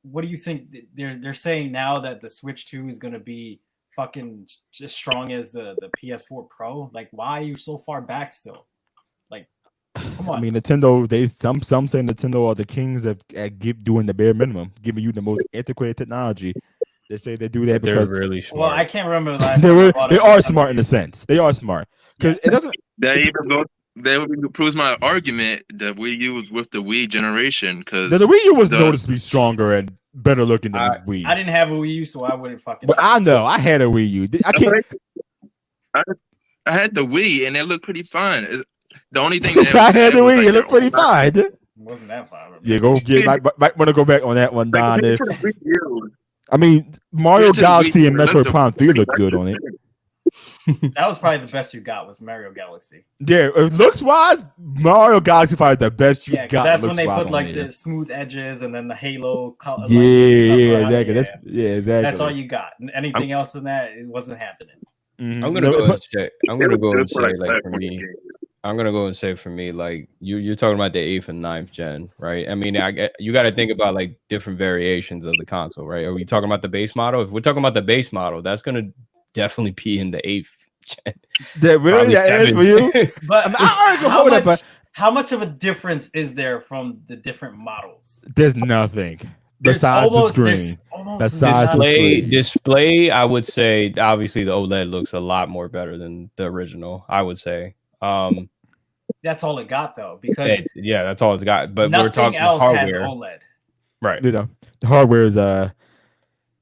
what do you think they're saying now that the Switch 2 is going to be fucking as strong as the PS4 Pro? Like why are you so far back still? Like come on. I mean, Nintendo. Some say Nintendo are the kings at doing the bare minimum, giving you the most antiquated technology. They say they do that because they're really smart. Well, I can't remember the last they are smart in a sense. They are smart because it doesn't. That proves my argument that Wii U was with the Wii generation because the Wii U was noticeably stronger and better looking than the Wii. I didn't have a Wii U, so I wouldn't fucking. But I know I had a Wii U. I can't. I had the Wii and it looked pretty fine. The only thing I had the Wii. It looked pretty fine. It wasn't that fine. Yeah, might want to go back on that one, Don. I mean, Mario Galaxy and Metroid Prime 3 looked good on it. That was probably the best you got was Mario Galaxy. Yeah, looks wise, Mario Galaxy probably the best you got. That's when they put like the smooth edges and then the halo color. Exactly. Exactly. That's all you got. Anything else than that, it wasn't happening. Mm-hmm. I'm gonna go and say like for me. I'm gonna go and say for me, like you're talking about the 8th and 9th gen, right? I mean, you got to think about like different variations of the console, right? Are we talking about the base model? If we're talking about the base model, that's gonna definitely be in the 8th gen. That is for you. But how much of a difference is there from the different models? There's nothing. Besides the screen. Display, I would say obviously the OLED looks a lot more better than the original. I would say. That's all it got though, because that's all it's got. But nothing we're talking else hardware. has OLED. Right. You know, the hardware is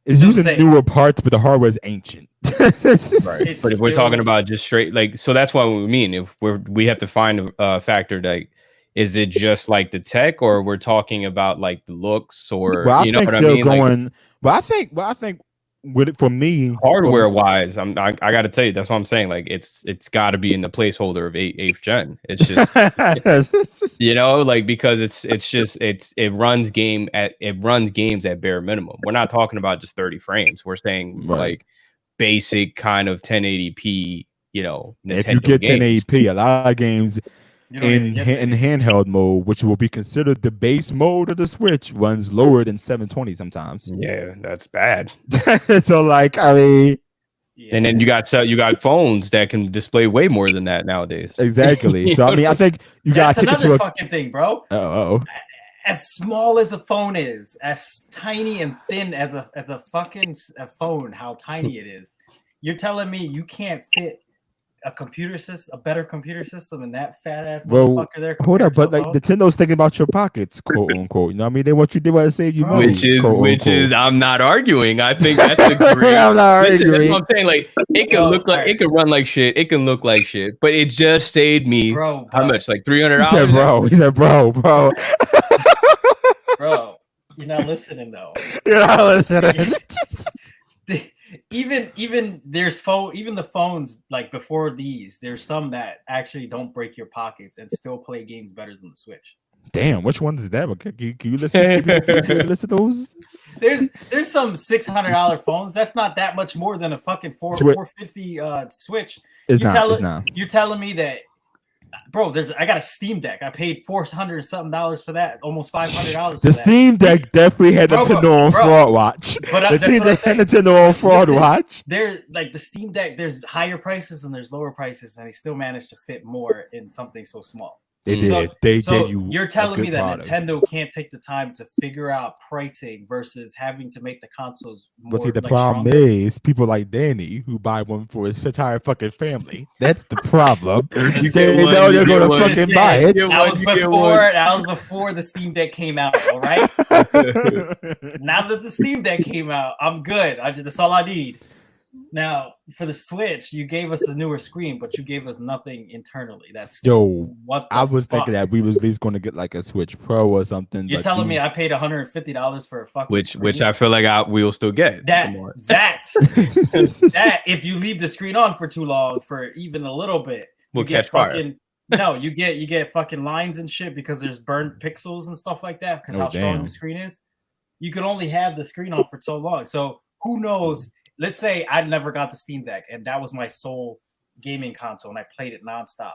using newer parts, but the hardware is ancient. Right. But if we're talking about just straight, like, so that's what we mean. If we have to find a factor like, is it just like the tech, or we're talking about like the looks, or I know think what I they're mean? going. I think with it for me, hardware wise, I got to tell you, that's what I'm saying. Like it's got to be in the placeholder of 8th gen. It's just like because it runs games at bare minimum. We're not talking about just 30 frames. We're saying like basic kind of 1080p. Nintendo if you get games. 1080p, a lot of games in handheld mode, which will be considered the base mode of the Switch, runs lower than 720 sometimes. Yeah, that's bad. So like, I mean, and then you got phones that can display way more than that nowadays. Exactly. So I mean, I think you got to take another fucking thing, bro. Oh. As small as a phone is, as tiny and thin as a fucking phone, how tiny it is. You're telling me you can't fit a better computer system in that fat ass motherfucker there? Hold up, but like Nintendo's thinking about your pockets, quote unquote. You know what I mean? They want to save you money. Which is I'm not arguing. I think that's a great. I'm not arguing. That's what I'm saying. Like it can look like it can run like shit. It can look like shit, but it just saved me how much? Like $300. He said, bro. Bro, you're not listening though. You're not listening. Even there's even the phones like before these, there's some that actually don't break your pockets and still play games better than the Switch. Damn, which one is that? Can you listen? Can you listen to those? There's some $600 phones. That's not that much more than a fucking 450 Switch. You're telling me that, bro? I got a Steam Deck. I paid $400 something for that, almost $500. The Steam Deck definitely had Nintendo on fraud watch. The Steam Deck had Nintendo on fraud watch. There's like the Steam Deck. There's higher prices and there's lower prices, and they still managed to fit more in something so small. They Mm. did. They So gave you. you're a telling me good that product. Nintendo can't take the time to figure out pricing versus having to make the consoles more But see, the like, problem stronger? is people like Danny who buy one for his entire fucking family. That's the problem. You They get one, know you they're get gonna one. fucking buy Listen, it. get that one, was you get before one. that was before the Steam Deck came out. All right. Now that the Steam Deck came out, I'm good. That's all I need. Now for the Switch, you gave us a newer screen, but you gave us nothing internally. That's Yo, what the I was fuck? thinking that we was at least gonna get like a Switch Pro or something. You're but telling we- me I paid $150 for a fucking Which screen? I feel like we will still get. that Come on. that if you leave the screen on for too long for even a little bit, Will you get catch fire. fucking no, you get fucking lines and shit because there's burnt pixels and stuff like that because Oh, how strong damn. the screen is. You can only have the screen on for so long. So who knows? Let's say I never got the Steam Deck and that was my sole gaming console and I played it nonstop.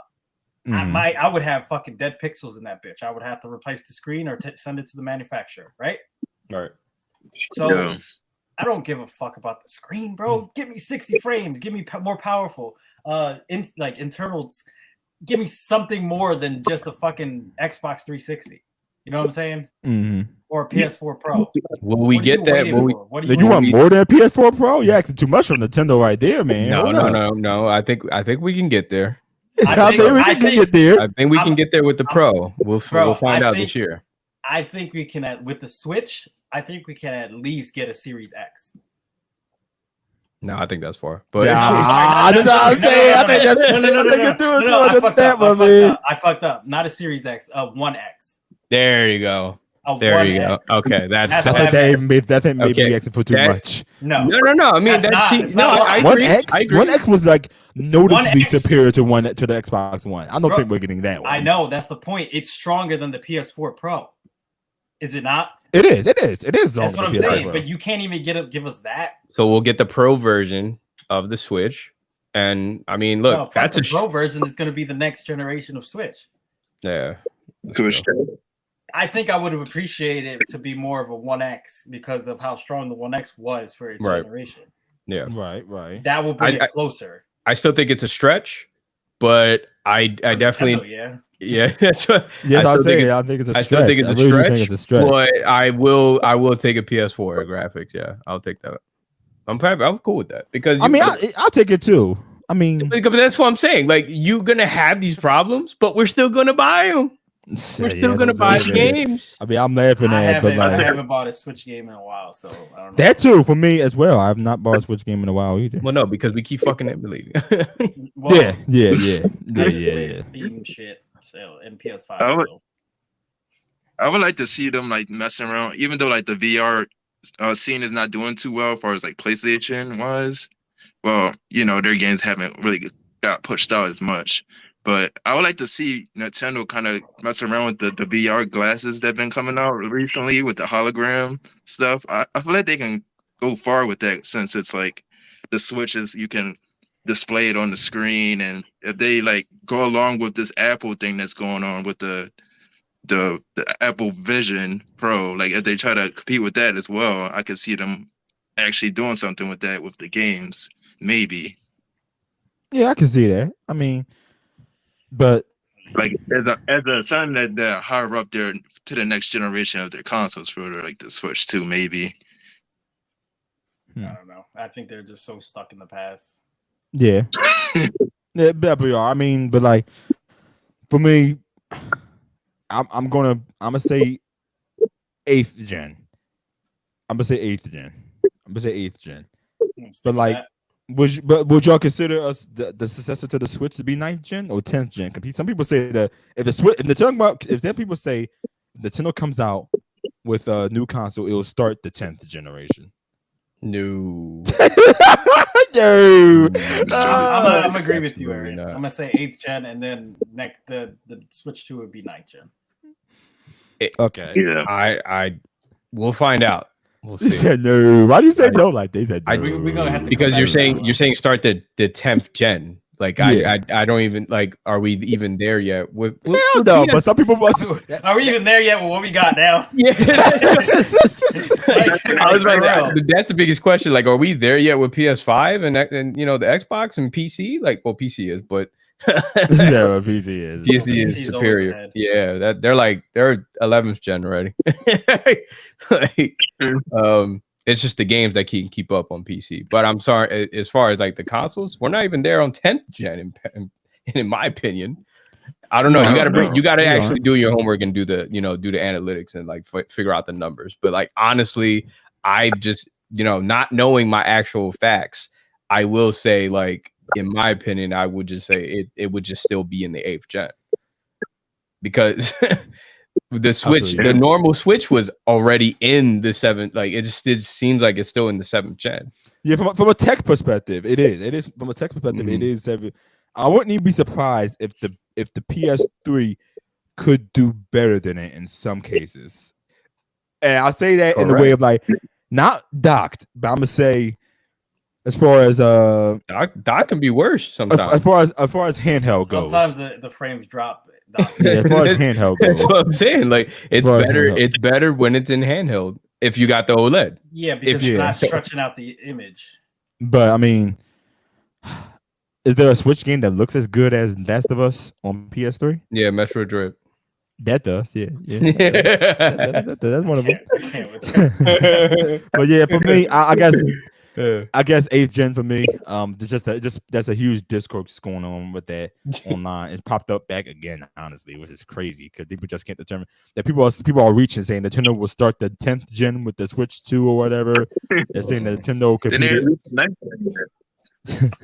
Mhm. I would have fucking dead pixels in that bitch. I would have to replace the screen or send it to the manufacturer, right? Right. So Yeah. I don't give a fuck about the screen, bro. Give me 60 frames. Give me more powerful. Internals. Give me something more than just a fucking Xbox 360. You know what I'm saying? Mhm. Or a PS4 Pro. Will we What are get you that? waiting Will we? for? What are You you want waiting more than a PS4 Pro? You're asking too much from Nintendo right there, man. No, Hold no, up. no. I think we can get there. I think we can get there. I think we can I'm- get there with the Pro. We'll find I out think- this year. I think we can with the Switch. I think we can at least get a Series X. No, I think that's far. But Nah, that's what I'm saying. I think that's I fucked up. Not a Series X. A 1X. there you go. A There you go. 1X. Okay, that's That's I what think that maybe Okay. we asking for too That- much. No. no. I mean, That's that's not- it's not a lot. I One agree. X, I agree. One X was like noticeably 1X. superior to the Xbox One. I don't Bro, think we're getting that one. I know that's the point. It's stronger than the PS4 Pro. Is it not? It is. It is. That's what I'm PS4 saying. Pro. But you can't even give us that. So we'll get the Pro version of the Switch, and I mean, look, No, fuck that's the a Pro version is going to be the next generation of Switch. yeah. that's Switch true. I think I would have appreciated it to be more of a 1X because of how strong the 1X was for its Right. generation. Yeah, Right. That will bring I- it closer. I still think it's a stretch, but I definitely Nintendo, yeah. that's what Yes, I I still think I think it's a I stretch. still think it's a really do stretch, think it's a stretch. but I will take a PS4 graphics. Yeah, I'll take that. I'm cool with that because I mean, I'll take it too. I mean, because that's what I'm saying. Like you're gonna have these problems, but we're still gonna buy them. We're still gonna buy the games. I mean, I'm laughing I at it, but haven't, I like haven't bought a Switch game in a while, so I don't know. that too for me as well. I have not bought a Switch game in a while either. Well, no, because we keep fucking Emily. Well, Yeah. I just play Steam shit so, and PS5. I would- So. I would like to see them like messing around, even though like the VR scene is not doing too well as far as like PlayStation was. Well, their games haven't really got pushed out as much. But I would like to see Nintendo kind of mess around with the VR glasses that have been coming out recently with the hologram stuff. I feel like they can go far with that since it's like the Switches, you can display it on the screen. And if they like go along with this Apple thing that's going on with the Apple Vision Pro, like if they try to compete with that as well, I could see them actually doing something with that with the games, maybe. Yeah, I can see that. I mean, but Like as a something that they're higher up there to the next generation of their consoles for like the Switch too, maybe. I don't know. I think they're just so stuck in the past. yeah, yeah, but we are. I mean, but like for me, I'm gonna say 8th gen. I'm gonna say 8th gen. But like, would y'all consider us the successor to the Switch to be 9th gen or 10th gen? Because some people say that if then people say Nintendo comes out with a new console, it will start the 10th generation. No. Yo, I'm agree with you, Absolutely Aaron. not. I'm gonna say 8th gen, and then next the Switch 2 would be 9th gen. okay. Yeah. I we'll find out. We'll He see. said no. Why do you say no like they said no? We're gonna have to Because come you're back saying to you're saying start the 10th gen. Like Yeah. I don't even like. Are we even there yet? With Hell no, but some people must. Are we even there yet with what we got now? yeah. Like, I was for like, real. that's the biggest question. Like, are we there yet with PS5 and the Xbox and PC? Like, well, PC is, but Yeah, what PC is. PC PC is is superior. always ahead. Yeah, that they're 11th gen already. Like, it's just the games that keep up on PC. But I'm sorry, as far as like the consoles, we're not even there on 10th gen. In my opinion, I don't know. You got to actually do your homework and do the analytics and like figure out the numbers. But like honestly, I just not knowing my actual facts, I will say like in my opinion, I would just say it would just still be in the 8th gen because the Switch, the normal Switch was already in the 7th. Like it seems like it's still in the 7th gen. Yeah, from a tech perspective, it is. It is from a tech perspective, it is 7. I wouldn't even be surprised if the PS3 could do better than it in some cases. And I say that in the way of like not docked, but I'm gonna say as far as dock can be worse sometimes. As far as handheld goes. Sometimes the frames drop. Yeah, as far as handheld goes. That's what I'm saying. Like it's better. It's better when it's in handheld if you got the OLED. Yeah, because it's not stretching out the image. But I mean, is there a Switch game that looks as good as Last of Us on PS3? Yeah, Metro Dread. That does, yeah. That's one of them. But yeah, for me, I guess 8th gen for me. That's a huge discourse going on with that online. It's popped up back again, honestly, which is crazy because people just can't determine that people are reaching saying Nintendo will start the 10th gen with the Switch 2 or whatever. They're saying that Nintendo could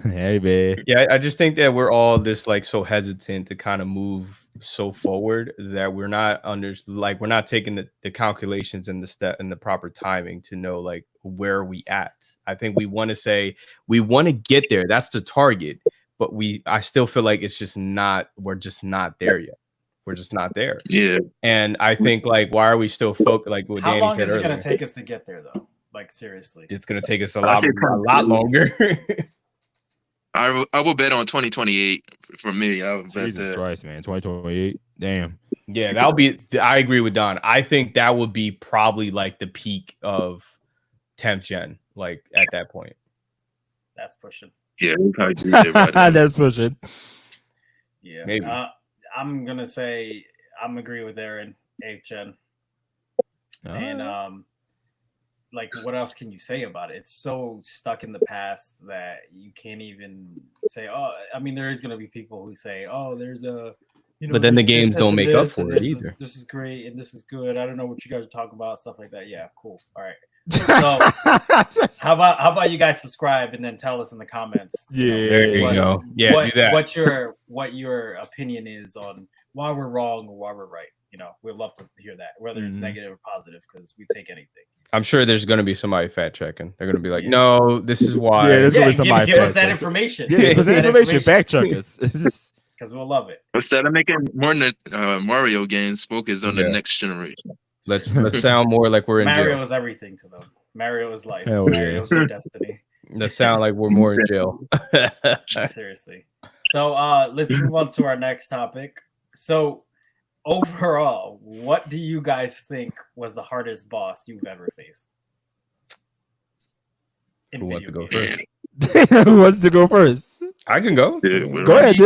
hey man. Yeah, I just think that we're all this like so hesitant to kind of move so forward that we're not we're not taking the calculations and the proper timing to know like where we at. I think we want to say we want to get there. That's the target, but I still feel like we're just not there yet. We're just not there. Yeah. And I think like why are we still focused like what Danny said earlier? How long is it going to take us to get there though? Like seriously. It's going to take us a lot longer. I will bet on 2028 for me. I would bet Jesus Christ, man, 2028. Damn. Yeah, that'll be. I agree with Don. I think that would be probably like the peak of 10th gen. Like at that point. That's pushing. Yeah, that's pushing. Yeah, maybe. I'm gonna say I'm agree with Aaron. 8th gen. And like what else can you say about it? It's so stuck in the past that you can't even say, oh, I mean, there is going to be people who say, oh, there's a, but then the games don't make up for it either. This is great and this is good. I don't know what you guys are talking about, stuff like that. Yeah, cool. All right. So how about you guys subscribe and then tell us in the comments? There you go. Yeah, do that. What your opinion is on why we're wrong or why we're right. We'd love to hear that, whether it's negative or positive, because we take anything. I'm sure there's going to be somebody fact checking. They're going to be like, no, this is why. Yeah, there's going to be somebody give us that information. Yeah, give us that information. Fact check us. Because we'll love it. Instead of making more Mario games, focus on the next generation. Let's sound more like we're in Mario jail. is everything to them. Mario is life. Hell Mario is their destiny. Let's sound like we're more in jail. Seriously. So let's move on to our next topic. So overall, what do you guys think was the hardest boss you've ever faced? Who wants to go first? Who wants to go first? I can go. Go ahead,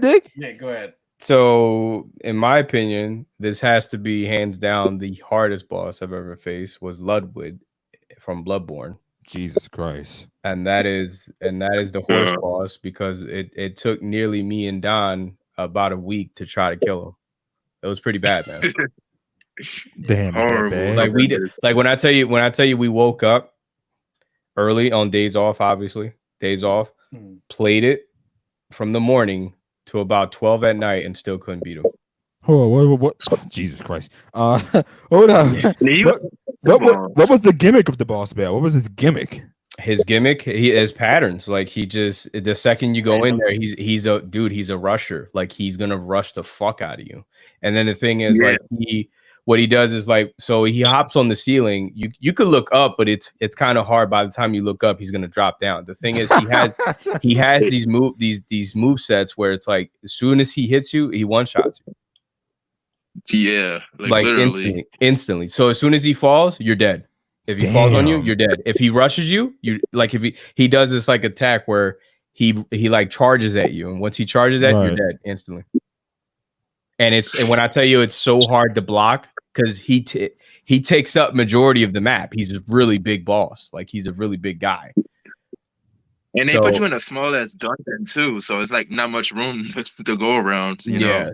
Dick. Yeah, go ahead. So, in my opinion, this has to be hands down the hardest boss I've ever faced was Ludwig from Bloodborne. Jesus Christ. And that is the horse boss because it took nearly me and Don about a week to try to kill him. It was pretty bad, man. Damn, bad. Like we did. Like when I tell you, we woke up early on days off. Obviously, days off. Played it from the morning to about 12 at night, and still couldn't beat him. Hold on, what? Jesus Christ! Hold on. What was the gimmick of the boss battle? What was his gimmick? His gimmick, he has patterns. Like he just the second you go in there, he's a rusher. Like he's gonna rush the fuck out of you. And then the thing is, like what he does is like, so he hops on the ceiling. You could look up, but it's kind of hard. By the time you look up, he's gonna drop down. The thing is, he has these move sets where it's like as soon as he hits you, he one shots you. Yeah, like instantly. So as soon as he falls, you're dead. If he falls on you, you're dead. If he rushes you, you like if he does this like attack where he like charges at you, and once he charges at you, you're dead instantly. And when I tell you it's so hard to block because he takes up majority of the map. He's a really big boss. Like he's a really big guy. And they put you in a small ass dungeon too, so it's like not much room to go around. You know,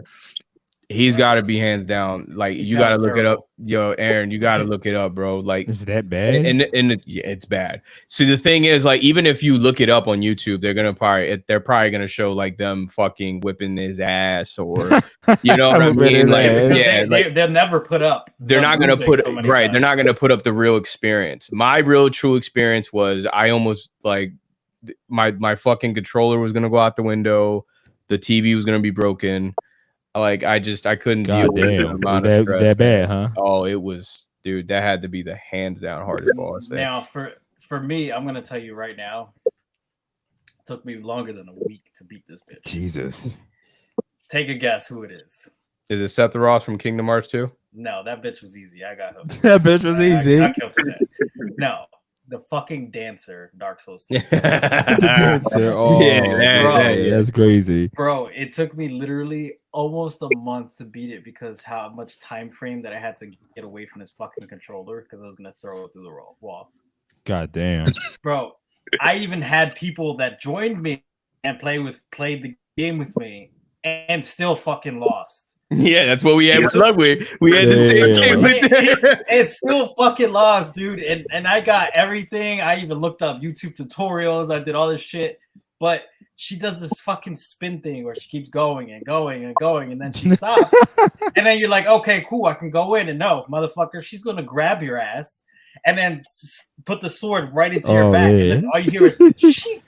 he's got to be hands down. Like you got to look it up, yo, Aaron. You got to look it up, bro. Like, is that bad? And it's bad. So the thing is, like, even if you look it up on YouTube, they're probably gonna show like them fucking whipping his ass, or you know what I mean? Like, they'll never put up. They're not gonna put They're not gonna put up the real experience. My real true experience was I almost like. My fucking controller was gonna go out the window. The TV was gonna be broken. Like I couldn't deal with the amount of stress. That bad, huh? Oh, it was, dude. That had to be the hands down hardest boss. Now, for me, I'm gonna tell you right now. It took me longer than a week to beat this bitch. Jesus. Take a guess who it is. Is it Seth Ross from Kingdom Hearts 2? No, that bitch was easy. I got hooked. That bitch was easy. I killed his ass. No. The fucking dancer, Dark Souls 2. The dancer. Oh, yeah, that's crazy. Bro, it took me literally almost a month to beat it because how much time frame that I had to get away from this fucking controller because I was gonna throw it through the wall. God damn. Bro, I even had people that joined me and played the game with me and still fucking lost. Yeah, that's what we had with Ludwig. We had the same game with It's still fucking lost, dude. And I got everything. I even looked up YouTube tutorials. I did all this shit. But she does this fucking spin thing where she keeps going and going and going, and then she stops. And then you're like, okay, cool, I can go in. And no, motherfucker, she's gonna grab your ass and then put the sword right into your back. Yeah. And then all you hear is shit.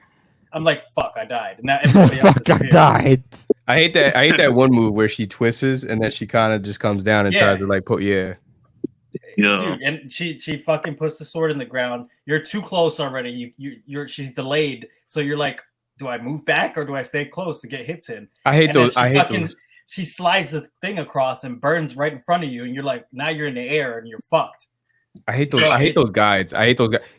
I'm like, fuck, I died. And now everybody else I died. I hate that one move where she twists and then she kind of just comes down and tries to like put Yeah. Dude, and she fucking puts the sword in the ground. You're too close already. She's delayed. So you're like, do I move back or do I stay close to get hits in? I hate those. Those. She slides the thing across and burns right in front of you, and you're like, now you're in the air and you're fucked. I hate those. I hate those guides.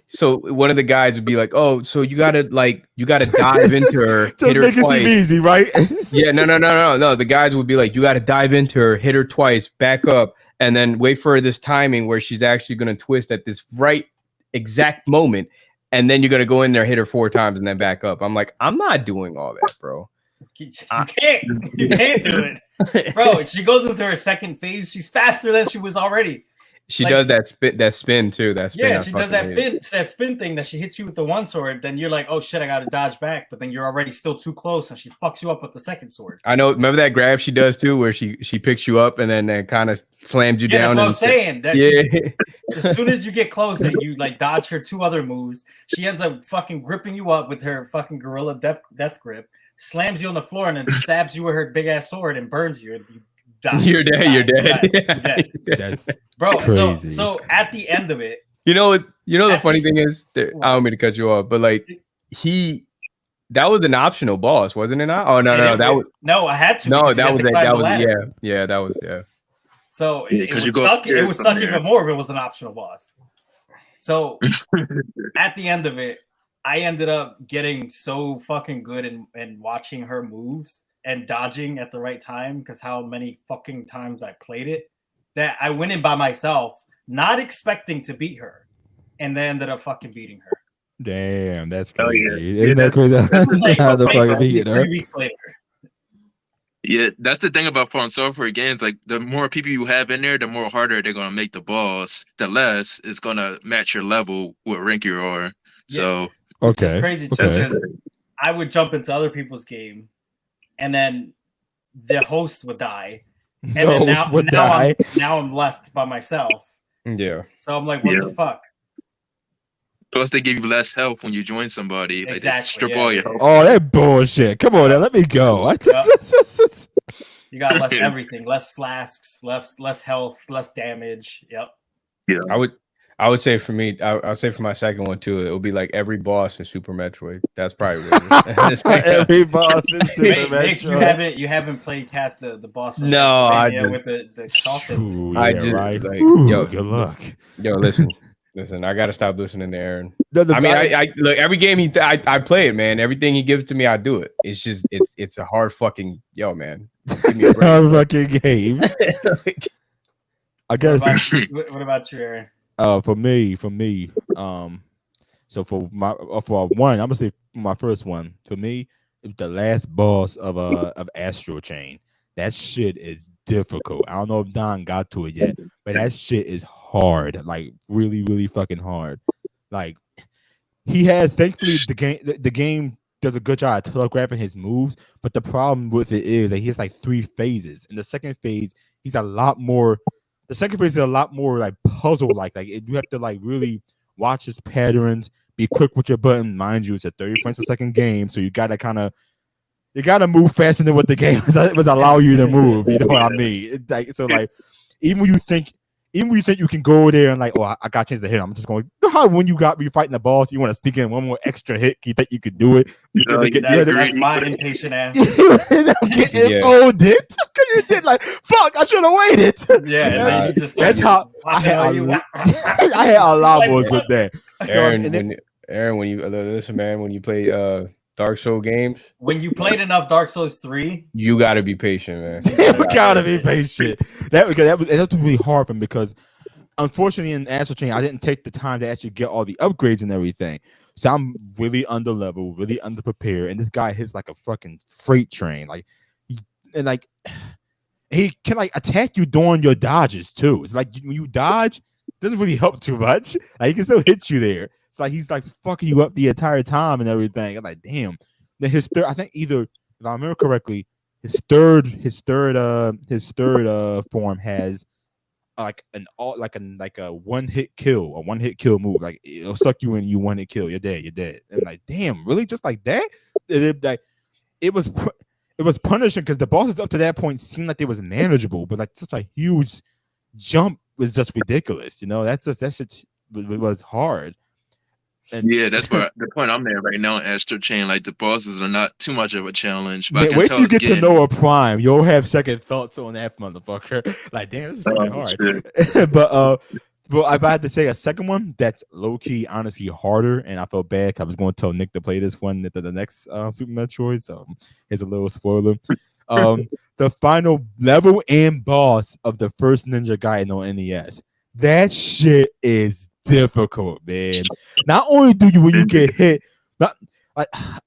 So one of the guides would be like, "Oh, so you gotta dive into her, hit her twice." Seem easy, right? Yeah, no. The guides would be like, "You gotta dive into her, hit her twice, back up, and then wait for this timing where she's actually gonna twist at this right exact moment, and then you're gonna go in there, hit her 4 times, and then back up." I'm like, I'm not doing all that, bro. You can't do it, bro. She goes into her second phase. She's faster than she was already. She does that spin too. She does that spin thing that she hits you with the one sword. Then you're like, oh shit, I gotta dodge back. But then you're already still too close, and she fucks you up with the second sword. I know. Remember that grab she does too, where she picks you up and then kind of slams you down. That's what I'm saying. As soon as you get close and you like dodge her 2 other moves, she ends up fucking gripping you up with her fucking gorilla death grip, slams you on the floor, and then stabs you with her big ass sword and burns you. And you're dead. That's bro. Crazy. So at the end of it, the funny thing is, I don't mean to cut you off, but like that was an optional boss, wasn't it? Not? Oh no, I had to. No, that was. So it was suck even more if it was an optional boss. So at the end of it, I ended up getting so fucking good and watching her moves and dodging at the right time because how many fucking times I played it that I went in by myself, not expecting to beat her, and then ended up fucking beating her. Damn, that's crazy. Isn't that crazy? How the fuck beat her? 3 weeks later. Yeah, that's the thing about From Software games. Like, the more people you have in there, the more harder they're gonna make the boss. The less it's gonna match your level what rank you are. So it's crazy just because I would jump into other people's game, and then the host would die, and then now I'm left by myself. Yeah. So I'm like, what the fuck? Plus, they give you less health when you join somebody. Exactly, like, they strip all your health. Oh, that bullshit. Come on now, let me go. You got less everything, less flasks, less health, less damage. Yep. Yeah. I would say for me, I'll say for my second one too, it would be like every boss in Super Metroid. That's probably every boss in Super Metroid. You haven't played the boss from with the coffins. Right. Ooh, yo, good luck. Yo, listen. Listen, I gotta stop listening to Aaron. The I mean, guy- I look every game I play it, man. Everything he gives to me, I do it. It's just it's a hard fucking man. Give me a break. Hard fucking game. Like, I guess. What about you, Aaron? For me, so for one, I'm gonna say my first one. For me, it was the last boss of Astro Chain. That shit is difficult. I don't know if Don got to it yet, but that shit is hard. Like really, really fucking hard. Like he has, thankfully, the game does a good job at telegraphing his moves, but the problem with it is that he has like 3 phases. In the second phase, he's a lot more. The second phase is a lot more like puzzle like you have to like really watch his patterns, be quick with your button. Mind you, it's a 30 frames per second game, so you gotta move faster than what the game was allow you to move. You know what I mean? It's like, so like even when you think you can go there and like, oh, I got a chance to hit him, I'm just going. You know how when you fighting the boss, you want to sneak in one more extra hit, you think you could do it. That's my impatient ass. Getting folded because you did like, fuck, I should have waited. Yeah, and then you just that's how I had a lot more with that. Aaron, when you listen, man, when you play Dark Souls games, when you played enough Dark Souls 3, you gotta be patient, man. You gotta be patient. That was really hard for me because unfortunately in Astral Chain I didn't take the time to actually get all the upgrades and everything. So I'm really under level, really underprepared, and this guy hits like a fucking freight train. Like he can like attack you during your dodges too. It's like when you dodge, it doesn't really help too much. Like he can still hit you there. It's like he's like fucking you up the entire time and everything. I'm like, damn. Then his third, I think either if I remember correctly, his third form has like a one hit kill move. Like it'll suck you in, you 1-hit kill, you're dead. And like, damn, really, just like that? It was punishing because the bosses up to that point seemed like they was manageable, but like such a huge jump was just ridiculous. You know, that shit was hard. And yeah, that's where the point I'm at right now in Astro Chain. Like the bosses are not too much of a challenge. But Man, wait till you get to Noah Prime. You'll have second thoughts on that motherfucker. Like, damn, this is fucking hard. But if I had to say a second one, that's low key, honestly harder, and I felt bad because I was going to tell Nick to play this one at the next Super Metroid. So here's a little spoiler. The final level and boss of the first Ninja Gaiden on NES. That shit is difficult, man. Not only do you when you get hit,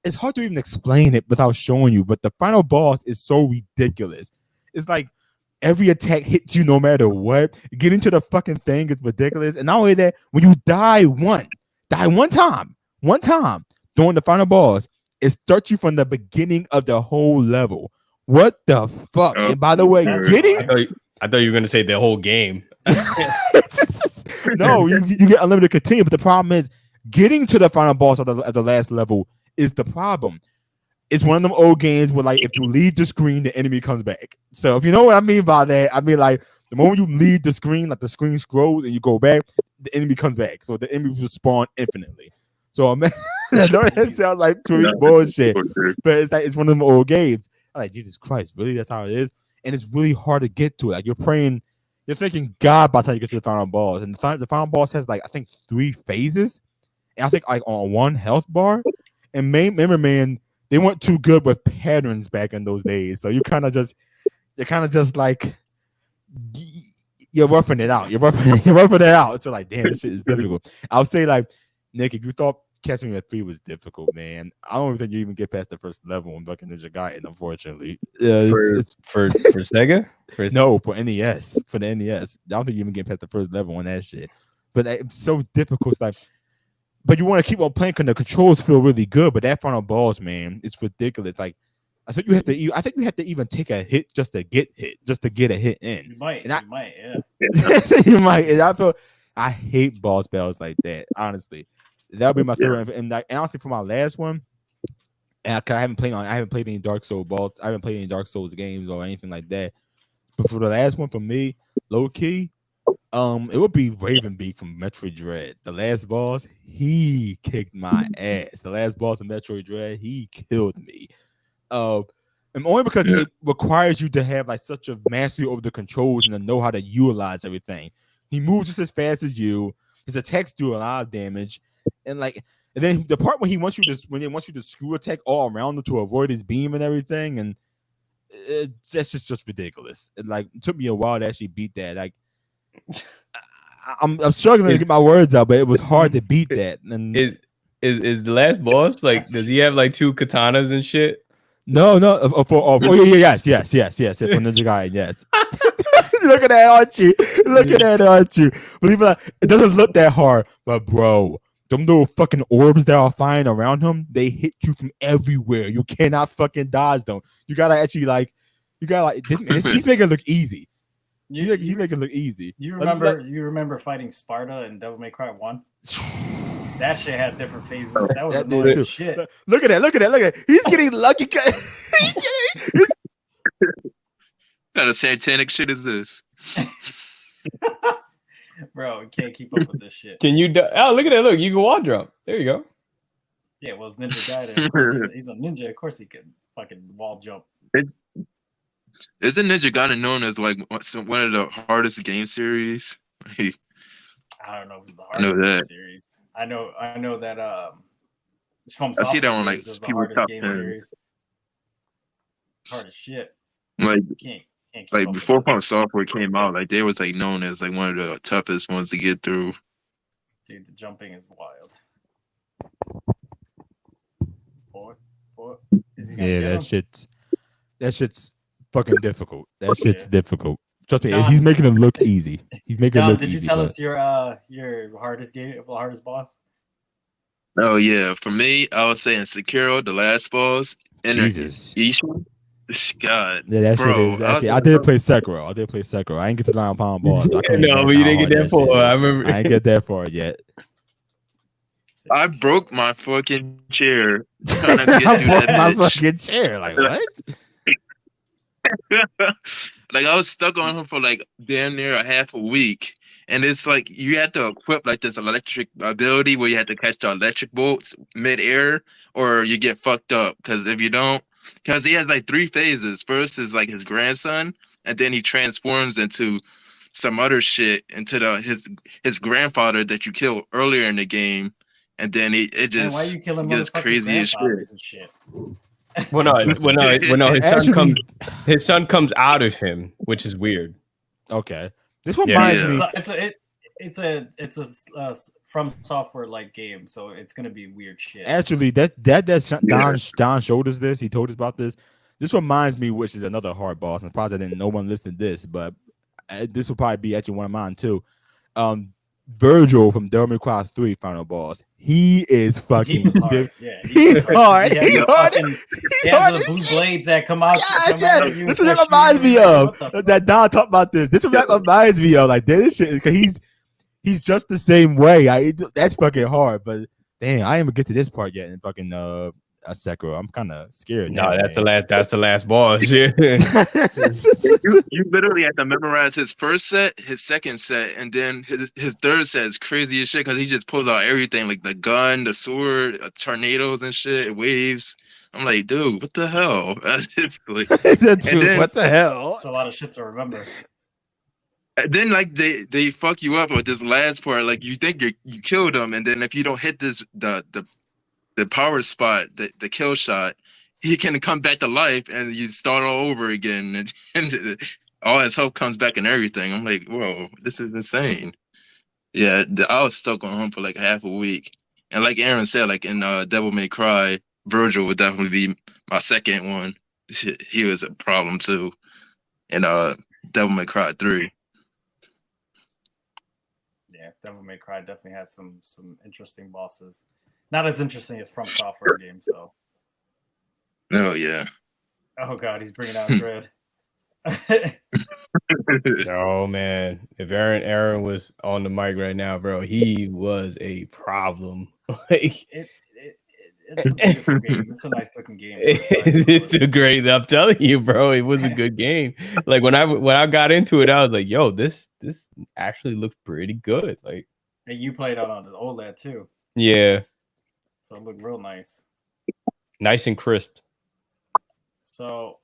it's hard to even explain it without showing you, but the final boss is so ridiculous. It's like every attack hits you no matter what. Getting to the fucking thing is ridiculous. And not only that, when you die one time during the final boss, it starts you from the beginning of the whole level. What the fuck? And by the way, I thought you were gonna say the whole game. No, you get unlimited continue, but the problem is getting to the final boss of the last level is the problem. It's one of them old games where like if you leave the screen, the enemy comes back. So if you know what I mean by that, I mean like the moment you leave the screen, like the screen scrolls and you go back, the enemy comes back. So the enemy will spawn infinitely. So I know that sounds like complete bullshit, but it's like it's one of them old games. I'm like, Jesus Christ, really? That's how it is, and it's really hard to get to it. Like you're thinking God by the time you get to the final boss, and the final boss has like I think 3 phases, and I think like on 1 health bar. And remember, man, they weren't too good with patterns back in those days, so you're kind of just like you're roughing it out. You're roughing it out. So like, damn, this shit is difficult. I would say like, Nick, if you thought catching at 3 was difficult, man, I don't even think you even get past the first level on Bucket Ninja Gaiden, unfortunately. It's for Sega? No, for NES. For the NES. I don't think you even get past the first level on that shit. But it's so difficult. Like, but you want to keep on playing because the controls feel really good. But that final boss, man, it's ridiculous. Like, I think you have to even take a hit just to get a hit in. You might, yeah. You might. And I hate boss battles like that, honestly. That'll be my favorite. And like honestly, for my last one, and I haven't played any Dark Souls balls. I haven't played any Dark Souls games or anything like that. But for the last one, for me, low key, it would be Ravenbeak from Metroid Dread. The last boss, he kicked my ass. The last boss of Metroid Dread, he killed me. And only because it requires you to have like such a mastery over the controls and to know how to utilize everything. He moves just as fast as you. His attacks do a lot of damage, and then the part when they want you to screw attack all around him to avoid his beam and everything, and that's just ridiculous. It took me a while to actually beat that. I'm struggling to get my words out, but it was hard to beat that. And is the last boss does he have 2 katanas and shit? No. Yes. For Ninja Gaiden, yes. Look at that, aren't you? Believe it or not, it doesn't look that hard, but bro, them little fucking orbs that are flying around him, they hit you from everywhere. You cannot fucking dodge them. You gotta actually he's making it look easy. He's making it look easy. You remember fighting Sparta in Devil May Cry 1? That shit had different phases. That was annoying as shit. Look at that. He's getting lucky. What kind of satanic shit is this? Bro, you can't keep up with this shit. Can you? Oh, look at that! Look, you can wall jump. There you go. Yeah, well, it's Ninja Gaiden. He's a ninja. Of course, he can fucking wall jump. Isn't Ninja Gaiden known as one of the hardest game series? I don't know if it's the hardest game series. I know that it's from. I see that on people's top 10s. Hard as shit. Can't before Punk Software came out, they was known as one of the toughest ones to get through. Dude, the jumping is wild. Boy. Yeah, that shit's fucking difficult. That shit's difficult. Trust me, he's making it look easy. He's making it look easy. Did you tell us your hardest boss? Oh yeah, for me, I was saying Sekiro, the last boss, and Jesus. Isha. God, yeah, that bro, shit is actually. I did play Sekiro. I didn't get to 9-pound boss. No, but you didn't get that far. I remember. I ain't get that far yet. I broke my fucking chair trying to get through that my bitch. fucking chair. What? I was stuck on him for damn near a half a week. And it's you had to equip this electric ability where you had to catch the electric bolts mid-air or you get fucked up. Because if you don't, because he has 3 phases. First is his grandson, and then he transforms into some other shit into his grandfather that you killed earlier in the game. And then it just why are you killing gets crazy as shit. Well, no. His son comes out of him, which is weird. Okay, this one reminds me. It's a From Software game, so it's gonna be weird shit. Actually, Don showed us this. He told us about this. This reminds me, which is another hard boss, and probably no one listened to this, but this will probably be actually one of mine too. Virgil from Devil May Cry 3 final boss. He is fucking. Hard. Yeah, he's hard. He's hard. He has the blue blades that come out. Yes. This is what reminds me of that. Don talked about this. This is what reminds me of this shit because he's just the same way. That's fucking hard. But damn, I didn't even get to this part yet in fucking Sekiro. I'm kind of scared. No, that's the last boss. Yeah. you literally have to memorize his first set, his second set, and then his third set is crazy as shit because he just pulls out everything the gun, the sword, tornadoes and shit, waves. I'm like, dude, what the hell? What the hell? It's a lot of shit to remember. And then they fuck you up with this last part. You think you killed him, and then if you don't hit the power spot, the kill shot, he can come back to life and you start all over again. And all his health comes back and everything. I'm like, whoa, this is insane. Yeah, I was stuck on him for half a week. And like Aaron said, in Devil May Cry, Virgil would definitely be my second one. He was a problem too. And Devil May Cry 3. Yeah, Devil May Cry definitely had some interesting bosses. Not as interesting as From Software games, though. Oh, yeah. Oh, God, he's bringing out Dread. Oh, man. If Aaron was on the mic right now, bro, he was a problem. It's a beautiful game. It's a nice looking game. It's a great. I'm telling you, bro, it was a good game. When I got into it, I was like, yo, this actually looks pretty good. And you played on the OLED too. Yeah. So it looked real nice. Nice and crisp. So,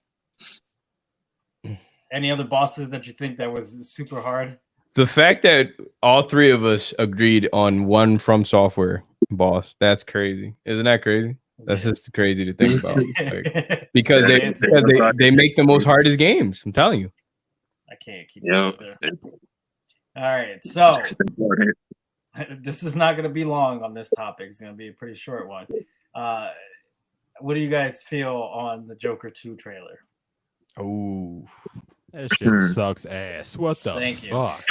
any other bosses that you think that was super hard? The fact that all three of us agreed on one From Software boss, that's crazy. Isn't that crazy? That's just crazy to think about. Like, because they make the most hardest games. I'm telling you. I can't keep Yeah. up there. All right, so this is not going to be long on this topic. It's going to be a pretty short one. What do you guys feel on the Joker 2 trailer? Oh, That shit sucks ass. What the Thank you. fuck?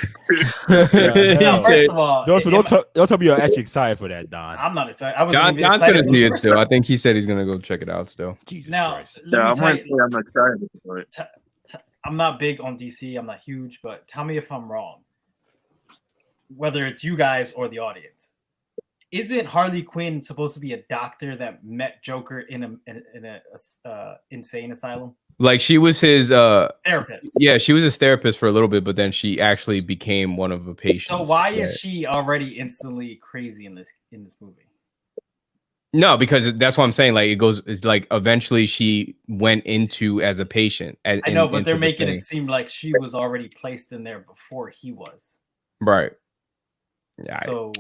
Now, first of all, don't tell me you're actually excited for that, Don. I'm not excited. I wasn't even John's excited. gonna see it still. I think he said he's gonna go check it out still. Jesus Now, Christ. Yeah, let me tell you, I'm excited for it. I'm not big on DC. I'm not huge, but tell me if I'm wrong. Whether it's you guys or the audience, isn't Harley Quinn supposed to be a doctor that met Joker in a insane asylum? Like she was his Therapist. Yeah, she was his therapist for a little bit, but then she actually became one of the patients. So why is she already instantly crazy in this movie? No, because that's what I'm saying. Like it's like eventually she went into as a patient. I know, but they're making it seem like she was already placed in there before he was. Right. Yeah. So,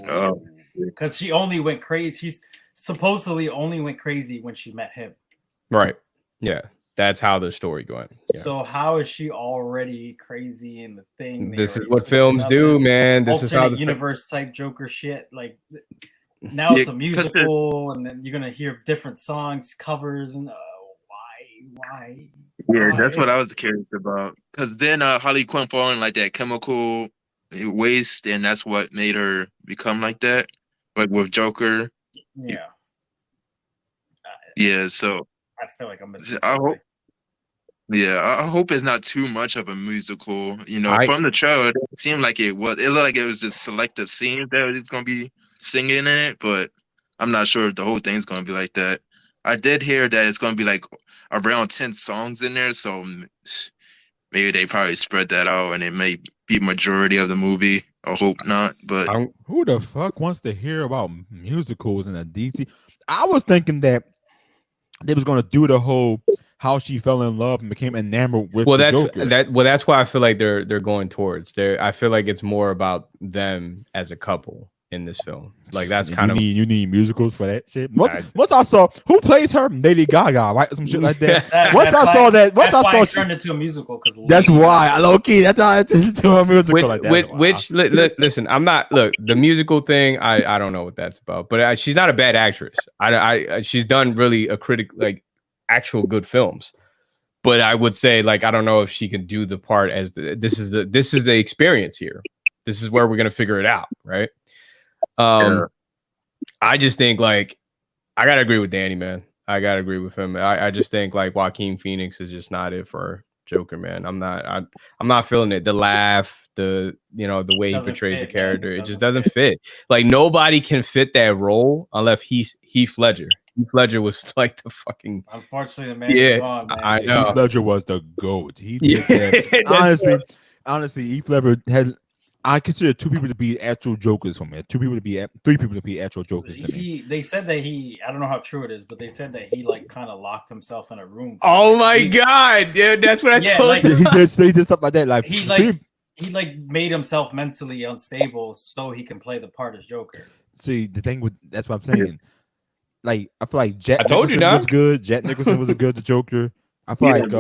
because she only went crazy, she's supposedly only went crazy when she met him. Right. Yeah. That's how the story going. Yeah. So how is she already crazy in the thing? This is what films do, man. This is how the universe type Joker shit. Like now it's a musical, and then you're gonna hear different songs, covers, and why? Yeah, that's what I was curious about. Because then Harley Quinn falling like that chemical waste, and that's what made her become like that. Like with Joker. Yeah. Yeah. So I feel like I'm missing. I hope it's not too much of a musical. You know, from the trailer, it seemed like it was. It looked like it was just selective scenes that was going to be singing in it, but I'm not sure if the whole thing's going to be like that. I did hear that it's going to be like around 10 songs in there, so maybe they probably spread that out, and it may be majority of the movie. I hope not, but who the fuck wants to hear about musicals in a DC? I was thinking that they was going to do the whole how she fell in love and became enamored with the Joker. That's why I feel like they're going towards there. I feel like it's more about them as a couple in this film. Like that's you need musicals for that shit. Once I saw who plays her, Lady Gaga, right? Some shit like that. Once I saw it turned into a musical because that's why I low key. That's how it's into a musical like that. Listen, I'm not the musical thing. I don't know what that's about, but she's not a bad actress. She's done really actual good films. But I would say I don't know if she can do the part as this is the experience here. This is where we're gonna figure it out, right? I just think I gotta agree with Danny, man. I gotta agree with him. I just think Joaquin Phoenix is just not it for Joker, man. I'm not feeling it. The laugh, the way he portrays the character, it just doesn't fit. Like nobody can fit that role unless Heath Ledger. Heath Ledger was the fucking. Unfortunately, the man is gone, man. I know. Heath Ledger was the GOAT. He did that. Honestly, Heath Ledger had. I consider two people to be actual Jokers for me. Three people to be actual Jokers to me. They said that I don't know how true it is, but they said that he kind of locked himself in a room. Oh my god, dude, that's what I told you. He did stuff like that. He made himself mentally unstable so he can play the part as Joker. See, the thing that's what I'm saying. I feel like Jack Nicholson was good. Jack Nicholson was a good the Joker. I feel like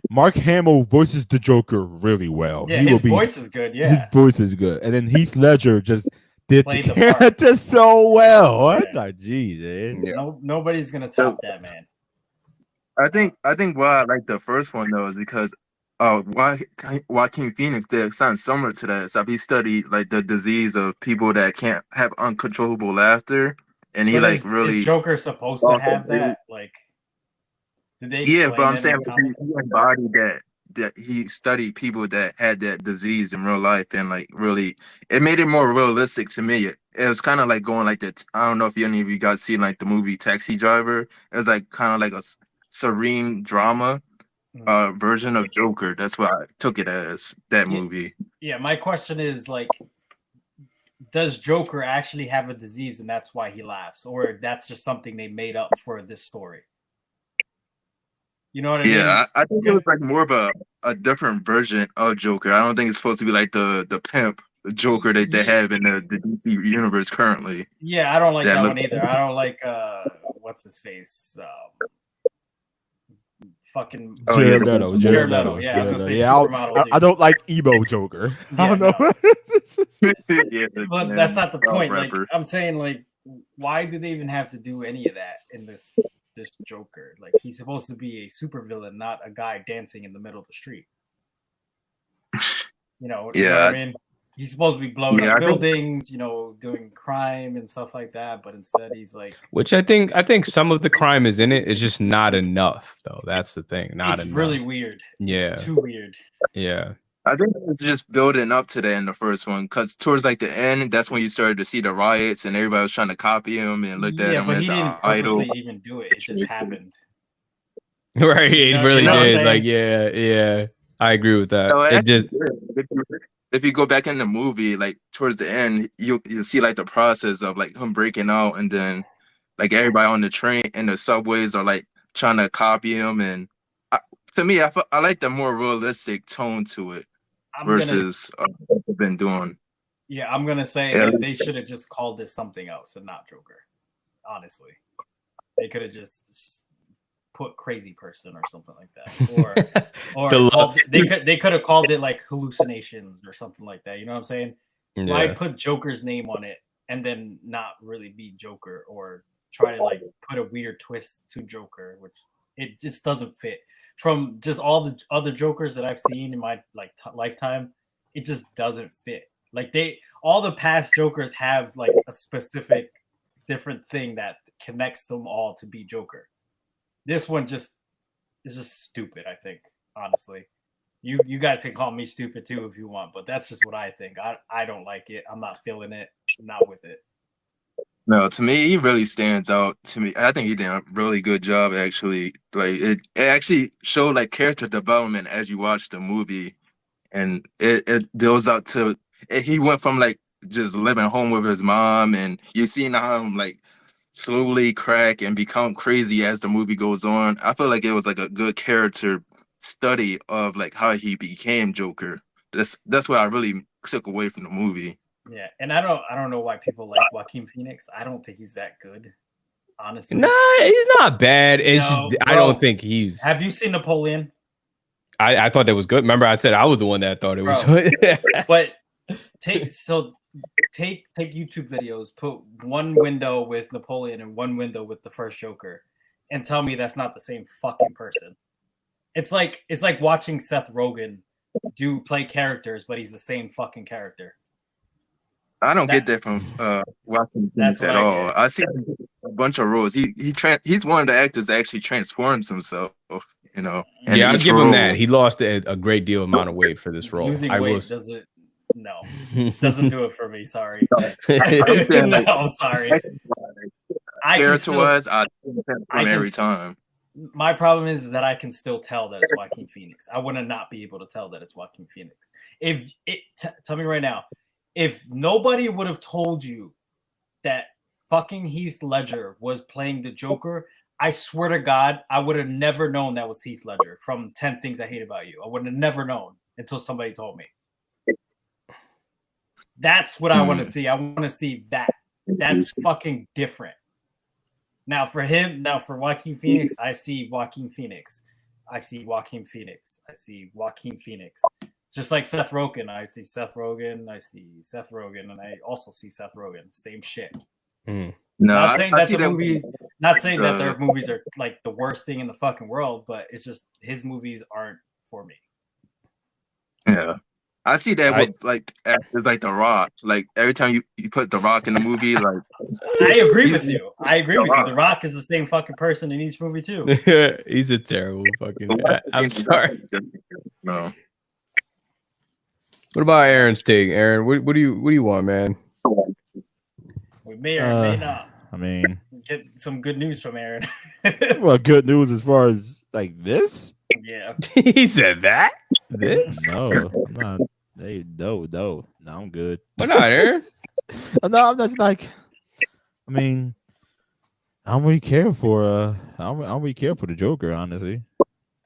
Mark Hamill voices the Joker really well. Yeah, his voice is good. Yeah, his voice is good. And then Heath Ledger just did the character so well. What the geez, man? Yeah. Nobody's gonna top that, man. I think why I like the first one though is because Joaquin Phoenix did something similar to that. So he studied the disease of people that can't have uncontrollable laughter, and he really is Joker supposed to have that? Did they but I'm saying he embodied that he studied people that had that disease in real life, and really it made it more realistic to me. It was kind of going that. I don't know if any of you guys seen the movie Taxi Driver. It was kind of like a serene drama version of Joker. That's what I took it as, that movie. Yeah, my question is does Joker actually have a disease and that's why he laughs, or that's just something they made up for this story? You know what I mean? Yeah, I think it was like more of a different version of Joker. I don't think it's supposed to be like the pimp Joker that they have in the DC universe currently. Yeah, I don't like that look- one either. I don't like what's his face? Fucking Oh, yeah. Jared Leto. Yeah, I was gonna say supermodel. I don't like emo Joker. I don't know. Yeah, But man. that's not the point. Like Rapper. I'm saying, like, why do they even have to do any of that in this Joker? Like he's supposed to be a supervillain, not a guy dancing in the middle of the street. You know what I mean? He's supposed to be blowing up buildings, you know, doing crime and stuff like that, but instead he's like, which I think some of the crime is in it. It's just not enough, though. That's the thing. Not it's enough. really weird. Yeah, It's too weird. Yeah. I think it's just building up to that in the first one, because towards like the end, that's when you started to see the riots and everybody was trying to copy him and looked at him but as he an didn't idol. purposely even do it. It just happened. Right, You it know- really you know what I'm did. saying? Like, yeah, I agree with that. So It just if you go back in the movie, like towards the end, you'll see like the process of like him breaking out, and then like everybody on the train and the subways are like trying to copy him. And to me, I like the more realistic tone to it versus what they've been doing. Yeah, I'm gonna say that they should have just called this something else and not Joker. Honestly, they could have just put crazy person or something like that, or they could have called it like hallucinations or something like that. You know what I'm saying? Yeah. Why put Joker's name on it and then not really be Joker, or try to like put a weird twist to Joker, which it just doesn't fit. From just all the other Jokers that I've seen in my like lifetime, it just doesn't fit. Like all the past Jokers have like a specific different thing that connects them all to be Joker. This one is just stupid, I think, honestly. You guys can call me stupid too if you want, but that's just what I think. I don't like it. I'm not feeling it. I'm not with it. No, to me, he really stands out. To me, I think he did a really good job. Actually, like it actually showed like character development as you watch the movie, and it builds up to. He went from like just living home with his mom, and you see him like slowly crack and become crazy as the movie goes on. I feel like it was like a good character study of like how he became Joker. That's what I really took away from the movie. Yeah, and I don't know why people like Joaquin Phoenix. I don't think he's that good, honestly. Nah, he's not bad. It's just I don't think he's. Have you seen Napoleon? I thought that was good. Remember, I said I was the one that thought it was good. But take YouTube videos, put one window with Napoleon and one window with the first Joker, and tell me that's not the same fucking person. It's like watching Seth Rogen play characters, but he's the same fucking character. I don't get that from Joaquin Phoenix at all. I see a bunch of roles. He's one of the actors that actually transforms himself. You know. Yeah, I'll give him that. He lost a great deal amount of weight for this role. Losing weight doesn't do it for me. Sorry. I'm sorry. Character-wise, I every time. My problem is that I can still tell that it's Joaquin Phoenix. I want to not be able to tell that it's Joaquin Phoenix. Tell me right now, if nobody would have told you that fucking Heath Ledger was playing the Joker, I swear to God, I would have never known that was Heath Ledger from 10 Things I Hate About You. I would have never known until somebody told me. That's what I want to see. I want to see that. That's fucking different. Now for Joaquin Phoenix, I see Joaquin Phoenix. I see Joaquin Phoenix. I see Joaquin Phoenix. Just like Seth Rogen, I see Seth Rogen. I see Seth Rogen, and I also see Seth Rogen. Same shit. No, not saying that their movies are like the worst thing in the fucking world, but it's just his movies aren't for me. Yeah. I see that with like actors like The Rock. Like every time you put The Rock in the movie, like I agree with you. The Rock is the same fucking person in each movie too. He's a terrible fucking. I'm sorry. No. What about Aaron's take? Aaron, what do you want, man? We may or may not. I mean, get some good news from Aaron. Well, good news as far as like this. Yeah. He said that. This? No, I'm not. Hey, no, I'm good. Why not, Aaron? No, I'm just like. I mean, I don't really care for the Joker, honestly.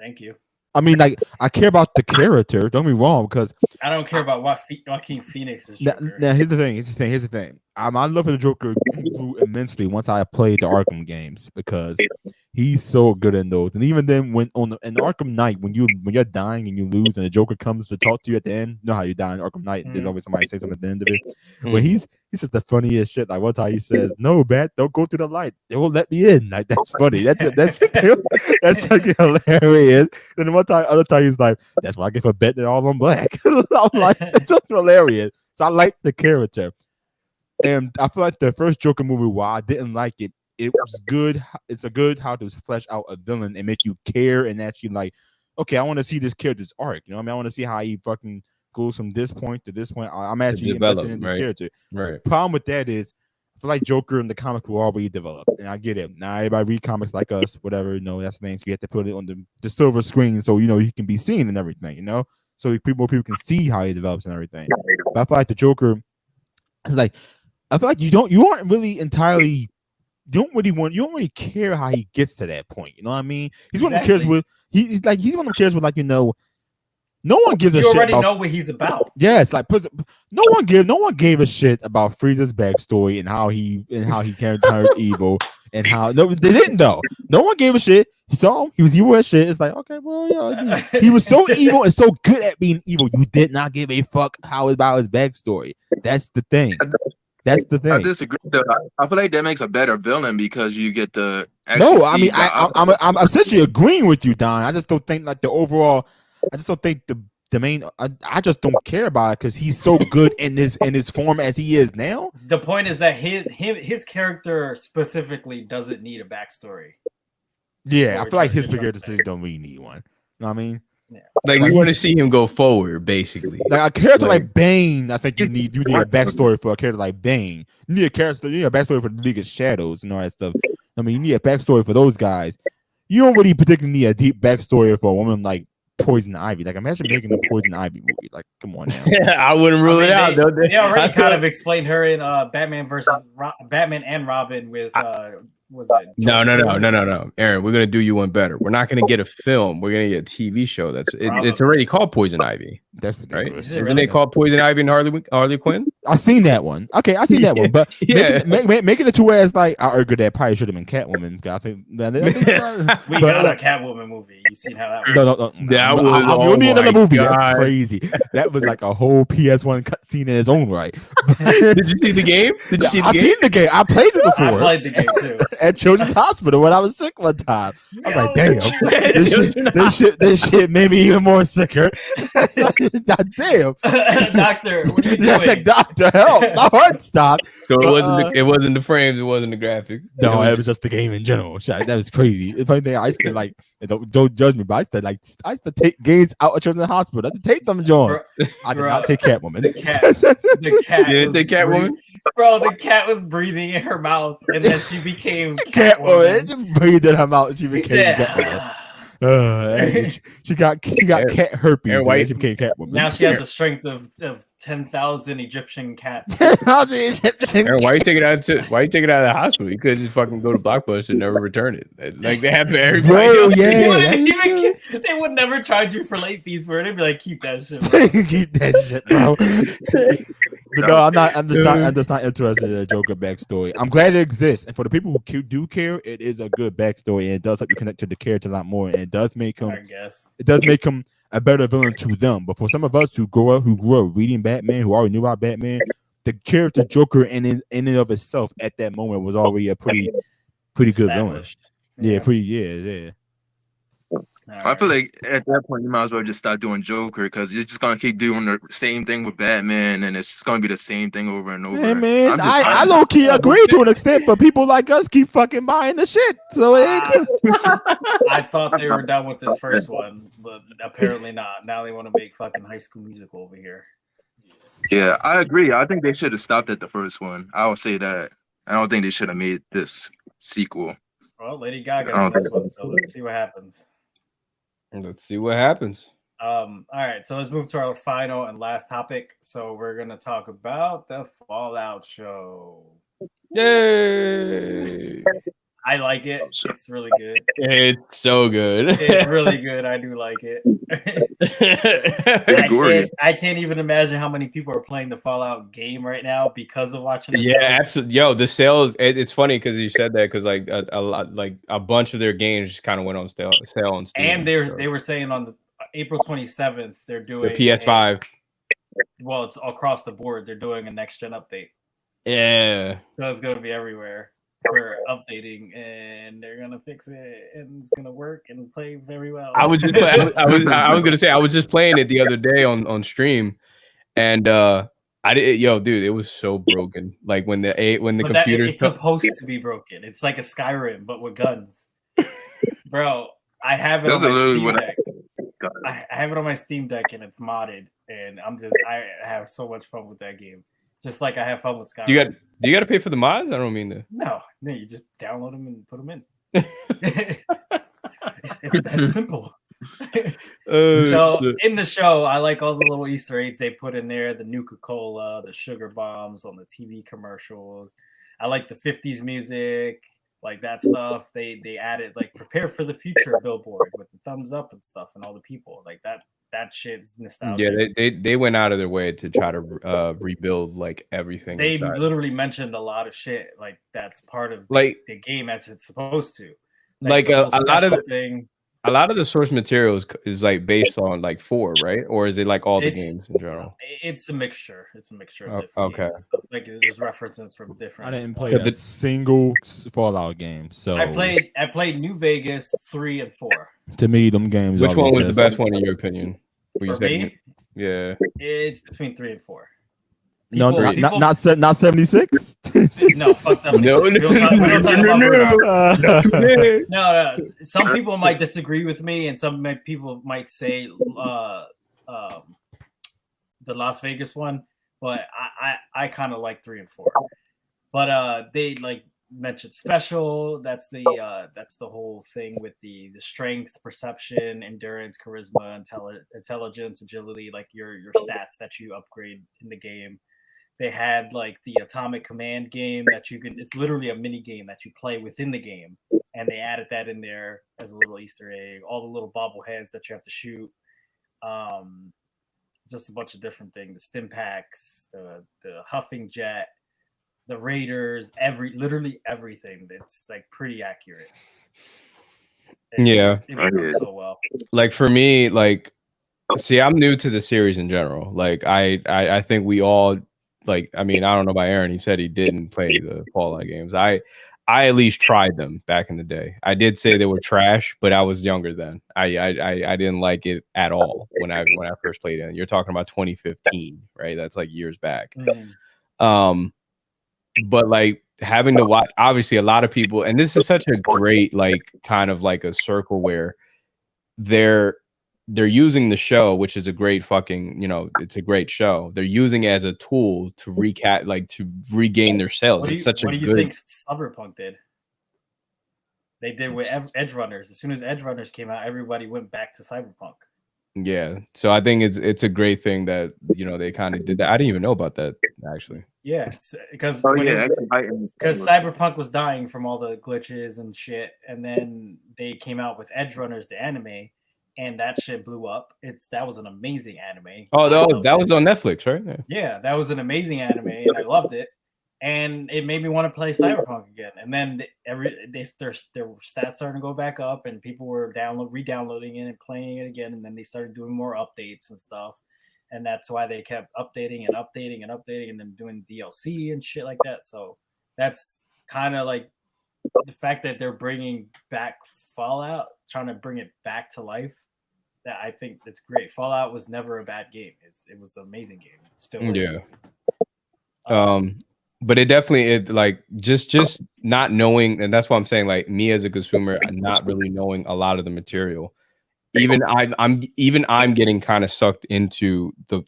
Thank you. I mean, like, I care about the character. Don't be wrong, because I don't care about Joaquin Phoenix's Joker. now here's the thing. My love for the Joker grew immensely once I played the Arkham games, because he's so good in those. And even then, when in Arkham Knight, when you're dying and you lose, and the Joker comes to talk to you at the end, you know how you die in Arkham Knight. There's always somebody say something at the end of it. When he's just the funniest shit. Like one time he says, "No, Bat, don't go through the light. They won't let me in." Like that's funny. That's fucking hilarious. Then other time he's like, "That's why I get for betting all on black." I'm like, it's just hilarious. So I like the character, and I feel like the first Joker movie, while I didn't like it, it was good. It's a good how to flesh out a villain and make you care and actually like, okay, I want to see this character's arc. You know what I mean? I want to see how he fucking goes from this point to this point. I'm actually invested in this character. Right. Problem with that is, I feel like Joker in the comic were already developed, and I get it. Now everybody read comics like us, whatever. You know, that's the thing. So you have to put it on the silver screen, so you know he can be seen and everything. You know, so people can see how he develops and everything. But I feel like the Joker, it's like, I feel like you aren't really entirely. You don't really care how he gets to that point. You know what I mean? He's one of the cares with. He's one of them cares with, like, you know. No one gives a shit. You already know what he's about. Yes, like no one gave a shit about Frieza's backstory and how he turned evil and how they didn't though. No one gave a shit. He saw him. He was evil as shit. It's like, okay, well, yeah, he was so evil and so good at being evil. You did not give a fuck about his backstory. That's the thing. That's the thing. I disagree. I feel like that makes a better villain because you get the. No, I mean, I'm essentially agreeing with you, Don. I just don't think like the overall. I just don't think the main. I just don't care about it because he's so good in his form as he is now. The point is that his character specifically doesn't need a backstory. Yeah, I feel like his character don't really need one. You know what I mean? Yeah. Like we want to see him go forward, basically. Like a character like Bane, I think you need a backstory for a character like Bane. You need a backstory for the League of Shadows and all that stuff. I mean, you need a backstory for those guys. You don't really particularly need a deep backstory for a woman like Poison Ivy. Like, imagine making a Poison Ivy movie. Like, come on now. I wouldn't rule it out. They already kind of explained her in Batman and Robin with was it? No. Aaron, we're gonna do you one better. We're not gonna get a film. We're gonna get a TV show. It's already called Poison Ivy. That's ridiculous. Right? Isn't it called Poison Ivy and Harley Quinn? I seen that one. Okay, I seen that one. But making it to where it's like, I argue that probably should have been Catwoman. I think we got a Catwoman movie. You seen how that was? No. That was you'll need another movie. God. That's crazy. That was like a whole PS1 cutscene in its own right. Did you see the game? I seen the game. I played it before. I played the game too. At Children's Hospital when I was sick one time. I was like, damn, this shit made me even more sicker. God damn. Doctor, what are you doing? That's like, doctor, help. My heart stopped. So it wasn't the frames, it wasn't the graphics. No, it was just the game in general. That was crazy. If anything, I used to like, don't judge me, but I used to take games out of Children's Hospital. I used to take them Jones. I did not take Catwoman. The cat you didn't take Catwoman? Bro, the cat was breathing in her mouth, and then she became Catwoman. It breathed in her mouth. She became Catwoman. She got cat herpes. And she became Catwoman. Now she has a strength of 10,000 Egyptian cats. 10,000 Egyptian. Aaron, why you take it out of the hospital? You could just fucking go to Blockbuster and never return it. Like they have for everybody. Bro, yeah. They would never charge you for late fees for it. They'd be like, keep that shit, bro. Keep that shit, bro. But no, I'm just not interested in a Joker backstory. I'm glad it exists, and for the people who do care, it is a good backstory, and it does help you connect to the character a lot more, and it does make him. It does make him a better villain to them. But for some of us who grew up reading Batman, who already knew about Batman, the character Joker in and of itself at that moment was already a pretty good villain. Yeah. I feel like at that point you might as well just start doing Joker because you're just gonna keep doing the same thing with Batman, and it's just gonna be the same thing over and over. Hey man, I low key agree to an extent, but people like us keep fucking buying the shit. So it ain't I thought they were done with this first one, but apparently not. Now they want to make fucking High School Musical over here. Yeah, I agree. I think they should have stopped at the first one. I would say that. I don't think they should have made this sequel. Well, Lady Gaga's this one, so let's see what happens. Let's see what happens. All right, so let's move to our final and last topic. So we're gonna talk about the Fallout show. Yay! I like it. So- It's really good. It's so good. It's really good. I do like it. I can't even imagine how many people are playing the Fallout game right now because of watching the Yeah, show. absolutely. Yo, the sales. It's funny because you said that because like a lot, like a bunch of their games just kind of went on sale on Steam. And they were saying on the April 27th they're doing the PS5. Well, it's across the board. They're doing a next gen update. Yeah. So it's gonna be everywhere for updating, and they're gonna fix it, and it's gonna work and play very well. I was just I was gonna say I was just playing it the other day on stream, and I did. Yo, dude, it was so broken. Like when the computer. It's supposed to be broken. It's like a Skyrim, but with guns. Bro, I have it on my Steam Deck. I have it on my Steam Deck, and it's modded, and I have so much fun with that game. Just like I have fun with Skyrim. Do you got to pay for the mods? I don't mean to. No, you just download them and put them in. it's that simple. So shit. in the show, I like all the little Easter eggs they put in there, the Nuka-Cola, the sugar bombs on the TV commercials. I like the 50s music, like that stuff. They added like prepare for the future billboard with the thumbs up and stuff and all the people. Like that shit's nostalgic. Yeah, they went out of their way to try to rebuild like everything. They inside. literally mentioned a lot of shit like that's part of like the game as it's supposed to. Like a lot of thing. A lot of the source materials is like based on like 4, right? Or is it like all the games in general? It's a mixture. It's a mixture of different okay. games and stuff. Like there's references from different. I didn't play a single Fallout game, so I played New Vegas 3 and 4. To me, them games. Which one was the best one in your opinion? For me, yeah, it's between 3 and 4. Not 76. No, fuck that. No. Some people might disagree with me, and some people might say the Las Vegas one, but I kind of like 3 and 4. But they like mentioned special. That's the whole thing with the strength, perception, endurance, charisma, intelligence, agility, like your stats that you upgrade in the game. They had like the Atomic Command game that you can. It's literally a mini game that you play within the game, and they added that in there as a little Easter egg. All the little bobbleheads that you have to shoot. Just a bunch of different things. The stim packs, the huffing jet, the raiders, literally everything. That's like pretty accurate. It works so well. Like for me, like see, I'm new to the series in general. Like I think we all. Like, I mean, I don't know about Aaron. He said he didn't play the Fallout games. I at least tried them back in the day. I did say they were trash, but I was younger then. I didn't like it at all when I first played it. You're talking about 2015, right? That's like years back. But like having to watch, obviously, a lot of people, and this is such a great like kind of like a circle where they're using the show, which is a great fucking, it's a great show. They're using it as a tool to to regain their sales. What do you think Cyberpunk did? They did with Edge Runners. As soon as Edge Runners came out, everybody went back to Cyberpunk. Yeah, so I think it's a great thing that they kind of did that. I didn't even know about that actually. Yeah, because Cyberpunk was dying from all the glitches and shit, and then they came out with Edge Runners, the anime. And that shit blew up. That was an amazing anime. Oh, that was on Netflix, right? Yeah, that was an amazing anime, and I loved it. And it made me want to play Cyberpunk again. And then their stats started to go back up, and people were re-downloading it and playing it again. And then they started doing more updates and stuff. And that's why they kept updating and updating and updating, and then doing DLC and shit like that. So that's kind of like the fact that they're bringing back Fallout, trying to bring it back to life. That I think that's great. Fallout was never a bad game. It was an amazing game. It still is. Yeah. But it definitely like just not knowing, and that's why I'm saying like me as a consumer, not really knowing a lot of the material. Even I'm getting kind of sucked into the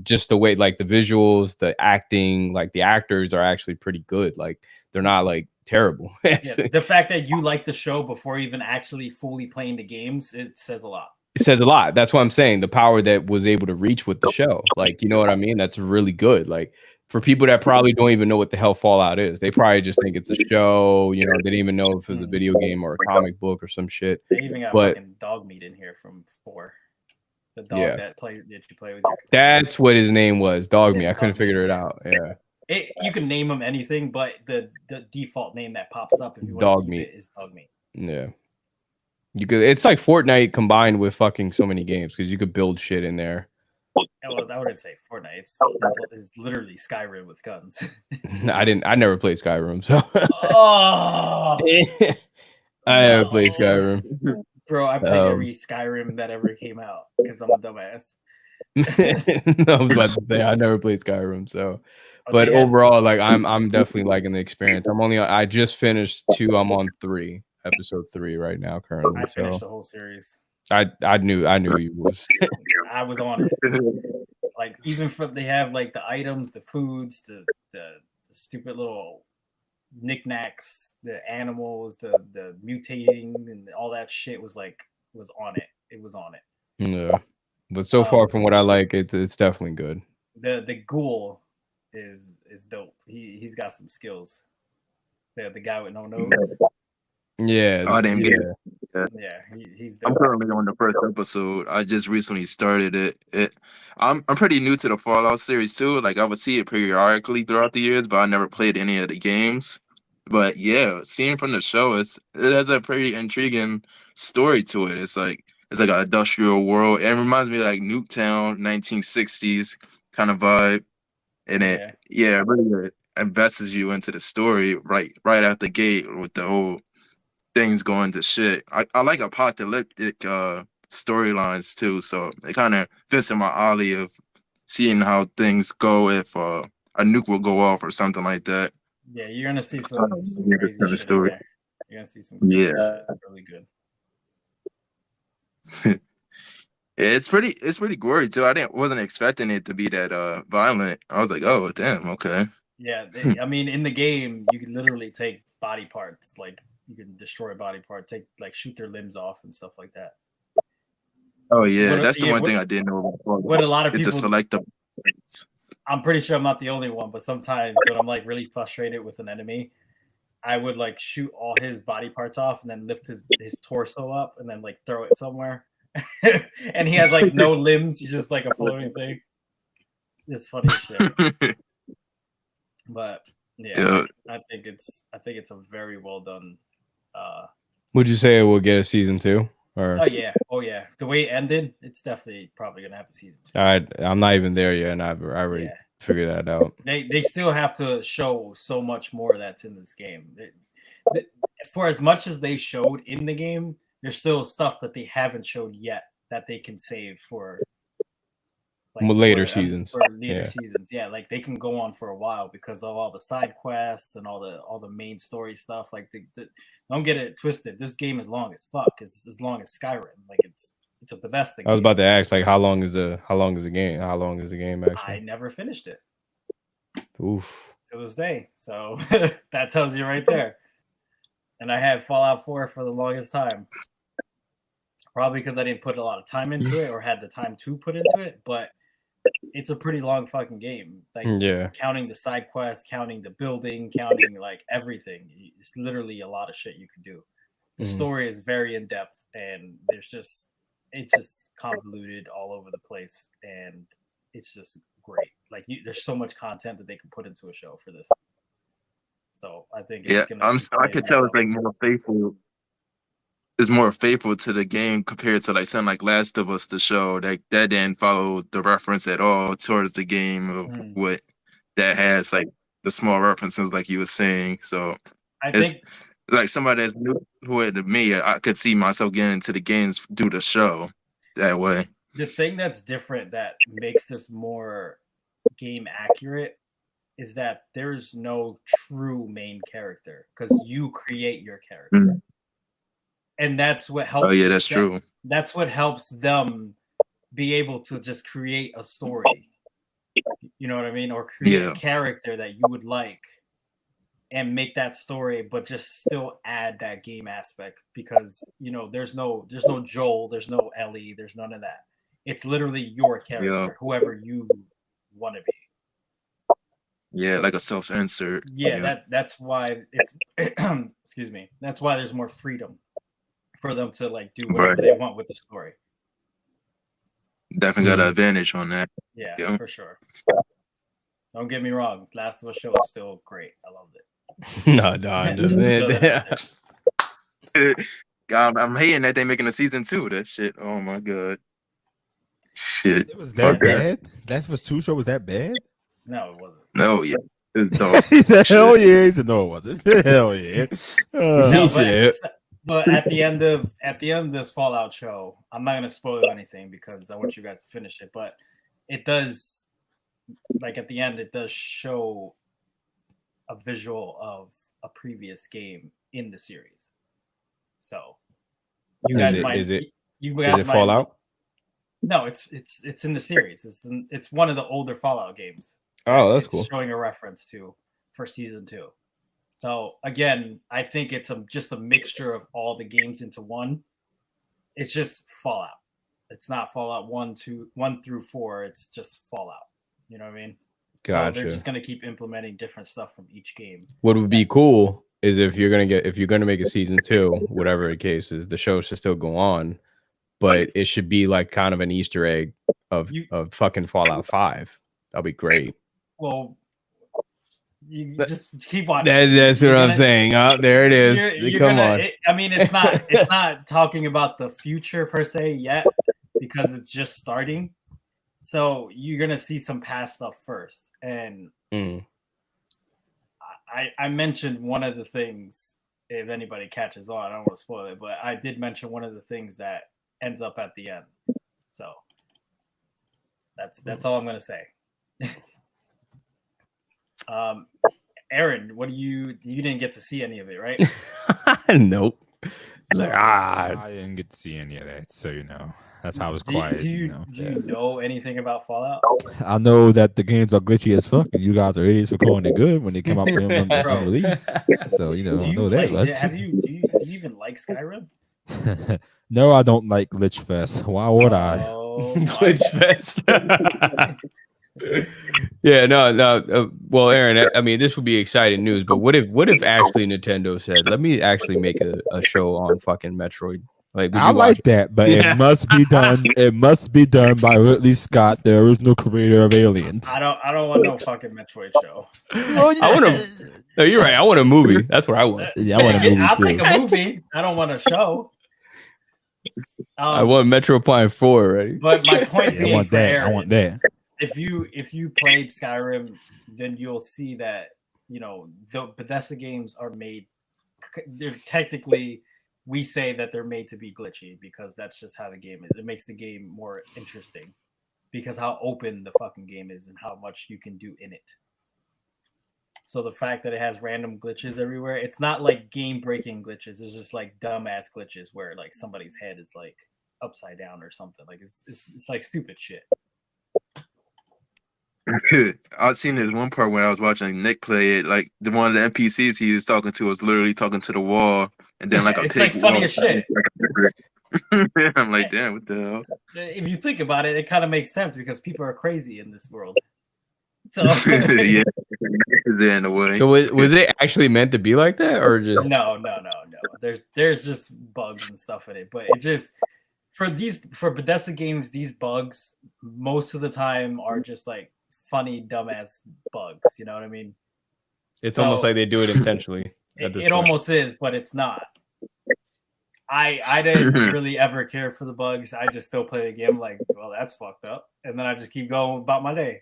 just the way like the visuals, the acting, like the actors are actually pretty good. Like they're not like terrible. Yeah, the fact that you like the show before even actually fully playing the games, it says a lot. It says a lot. That's what I'm saying. The power that was able to reach with the show. Like, you know what I mean? That's really good. Like for people that probably don't even know what the hell Fallout is. They probably just think it's a show. You know, they didn't even know if it's a video game or a comic book or some shit. They even got But fucking dog meat in here from 4. The dog that you play with. That's what his name was, Dog Meat. I couldn't Dog Meat, figure it out. Yeah. You can name him anything, but the default name that pops up if you want Dog to keep Meat. it is Dog Meat. Yeah. You could. It's like Fortnite combined with fucking so many games because you could build shit in there. Well, I wouldn't say Fortnite. It's literally Skyrim with guns. I never played Skyrim, so Oh, I never played Skyrim. bro. I played every Skyrim that ever came out because I'm a dumbass. I was about to say I never played Skyrim, so but overall, like I'm definitely liking the experience. I just finished 2. I'm on 3, episode 3 right now currently. I finished the whole series. I knew you was. I was on it. Like even from they have like the items, the foods, the stupid little knickknacks, the animals, the mutating and all that shit was on it. It was on it. Yeah, but so far from what I like, it's definitely good. The ghoul is dope. He's got some skills. The guy with no nose. Yeah. I didn't get it. Yeah, he's dope. I'm currently on the first episode. I just recently started it. I'm pretty new to the Fallout series too. Like I would see it periodically throughout the years, but I never played any of the games. But yeah, seeing from the show, it has a pretty intriguing story to it. It's like an industrial world. It reminds me of like Nuketown, 1960s kind of vibe, and it really invests you into the story right out the gate with the whole things going to shit. I like apocalyptic storylines too, so it kind of fits in my alley of seeing how things go if a nuke will go off or something like that. Yeah, you're gonna see some crazy shit story. In there. You're gonna see some crazy shit. It's really good. It's pretty gory too. I wasn't expecting it to be that violent. I was like, oh damn, okay. Yeah, I mean, in the game, you can literally take body parts, like you can destroy body parts, shoot their limbs off and stuff like that. Oh yeah, that's the one thing I didn't know. What a lot of people to select the. I'm pretty sure I'm not the only one, but sometimes when I'm like really frustrated with an enemy, I would like shoot all his body parts off and then lift his torso up and then like throw it somewhere. And he has like no limbs, he's just like a floating thing. It's funny as shit. But yeah, I think it's a very well done. Would you say it will get a season 2? Or oh yeah. The way it ended, it's definitely probably gonna have a season 2. I'm not even there yet, and I already figured that out. They still have to show so much more that's in this game. For as much as they showed in the game, there's still stuff that they haven't showed yet that they can save for later seasons. For later seasons, like they can go on for a while because of all the side quests and all the main story stuff. Like, don't get it twisted. This game is long as fuck. It's as long as Skyrim. Like it's the best thing. I was about to ask, like, how long is the game? How long is the game actually? I never finished it. Oof. To this day, so that tells you right there. And I had Fallout 4 for the longest time. Probably because I didn't put a lot of time into it or had the time to put into it, but it's a pretty long fucking game. Like, counting the side quests, counting the building, counting like everything. It's literally a lot of shit you can do. The story is very in depth, and it's just convoluted all over the place, and it's just great. Like, there's so much content that they can put into a show for this. So I think I could tell it's like more faithful. Is more faithful to the game compared to like something like Last of Us, the show that didn't follow the reference at all towards the game of what that has like the small references like you were saying. So I think like somebody that's new to me, I could see myself getting into the games through the show that way. The thing that's different that makes this more game accurate is that there's no true main character because you create your character. And that's what helps. Oh yeah, that's true. That's what helps them be able to just create a story. You know what I mean? Or create a character that you would like and make that story, but just still add that game aspect because there's no Joel, there's no Ellie, there's none of that. It's literally your character, whoever you want to be. Yeah, So- like a self-insert. Yeah, that's why it's excuse me. That's why there's more freedom for them to like do whatever Right. they want with the story. Definitely got an advantage on that. Yeah, Yeah. for sure. Don't get me wrong. Last of Us show is still great. I loved it. No, Just to throw that out there. God, I'm hating that they making a season 2 of that shit. Oh my god. Shit. It was Fuck that bad. Last of Us 2 show was that bad? No, it wasn't. No, yeah. It's dope. He said, "Hell Shit. yeah!" He said, "No, it wasn't." Hell yeah. No, said- but at the end of this Fallout show, I'm not gonna spoil anything because I want you guys to finish it. But it does, like at the end, it does show a visual of a previous game in the series. So you guys might. Is it might, Fallout? No, it's in the series. It's one of the older Fallout games. Oh, that's it's cool. Showing a reference to for season 2. So again, I think it's just a mixture of all the games into one. It's just Fallout. It's not Fallout 1 through 4. It's just Fallout. You know what I mean? Gotcha. So they're just gonna keep implementing different stuff from each game. What would be cool is if you're gonna make a season 2, whatever the case is, the show should still go on, but it should be like kind of an Easter egg of fucking Fallout 5. That'll be great. Well, you just keep watching. That's what I'm saying. Oh, there it is. Come on. I mean, it's not talking about the future per se yet because it's just starting. So you're gonna see some past stuff first, and I mentioned one of the things. If anybody catches on, I don't want to spoil it, but I did mention one of the things that ends up at the end. So that's all I'm gonna say. Aaron, what you didn't get to see any of it, right? Nope. Like, I didn't get to see any of that, so that's how I was quiet. Do you know anything about Fallout? I know that the games are glitchy as fuck, and you guys are idiots for calling it good when they come out with Bro. release. So I know that much. Do you even like Skyrim? No, I don't like Glitch Fest. Why would I? Oh, Glitch Fest. Yeah, no. Well, Aaron, I mean, this would be exciting news, but what if actually Nintendo said, "Let me actually make a show on fucking Metroid"? Like, I like that, but it must be done. It must be done by Ridley Scott, the original creator of Aliens. I don't want no fucking Metroid show. I want to. No, you're right. I want a movie. That's what I want. Yeah, I want a movie I'll too. take a movie. I don't want a show. I want Metro Prime 4 already. But my point Yeah, being, I want for that. Aaron, I want that. if you played Skyrim, then you'll see that the Bethesda games are made. They're technically, we say that they're made to be glitchy because that's just how the game is. It makes the game more interesting because how open the fucking game is and how much you can do in it. So the fact that it has random glitches everywhere, it's not like game-breaking glitches. It's just like dumbass glitches where like somebody's head is like upside down or something. Like it's like stupid shit. I've seen this one part when I was watching Nick play it. Like one of the NPCs he was talking to was literally talking to the wall, and then like a It's pig like funny walked as shit. I'm like, damn, what the hell? If you think about it, it kind of makes sense because people are crazy in this world. So Yeah, there in the way. So was it actually meant to be like that, or just no. There's just bugs and stuff in it, but it just for Bethesda games, these bugs most of the time are just like funny dumbass bugs. You know what I mean? it's almost like they do it intentionally? It almost is, but it's not. I didn't really ever care for the bugs. I just still play the game like, well, that's fucked up, and then I just keep going about my day.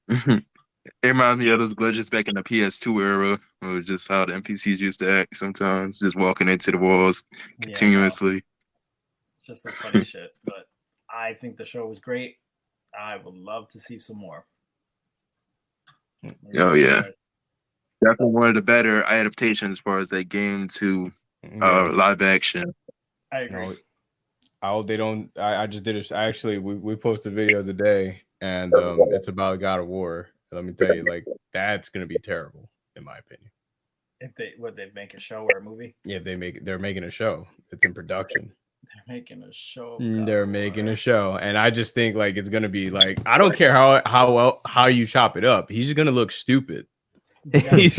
It reminds me of those glitches back in the PS2 era, or just how the NPCs used to act sometimes, just walking into the walls continuously. It's just some funny shit, but I think the show was great. I would love to see some more. Oh yeah, definitely one of the better adaptations as far as that game to live action. I agree. I hope they don't. I just did it. Actually, we posted a video today, and it's about God of War. Let me tell you, like, that's gonna be terrible, in my opinion. If they make a show or a movie? Yeah, they're making a show. It's in production. They're making a show. They're making a show, and I just think like it's gonna be like I don't care how you chop it up. He's just gonna look stupid. If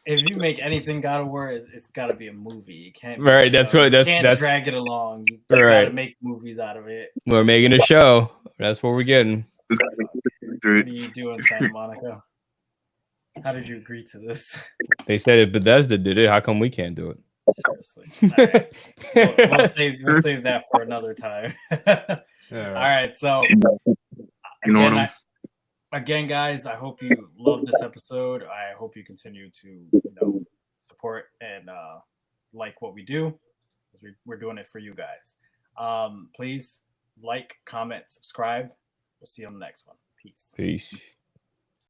you make anything God of War, it's got to be a movie. It can't. Be Right, that's what you can't drag it along. You right. got to make movies out of it. We're making a show. That's what we're getting. What are you doing, Santa Monica? How did you agree to this? They said if Bethesda did it, how come we can't do it? Seriously. All right. We'll save that for another time. All right. So again, guys, I hope you love this episode. I hope you continue to support and like what we do, because we're doing it for you guys. Please like, comment, subscribe. We'll see you on the next one. Peace.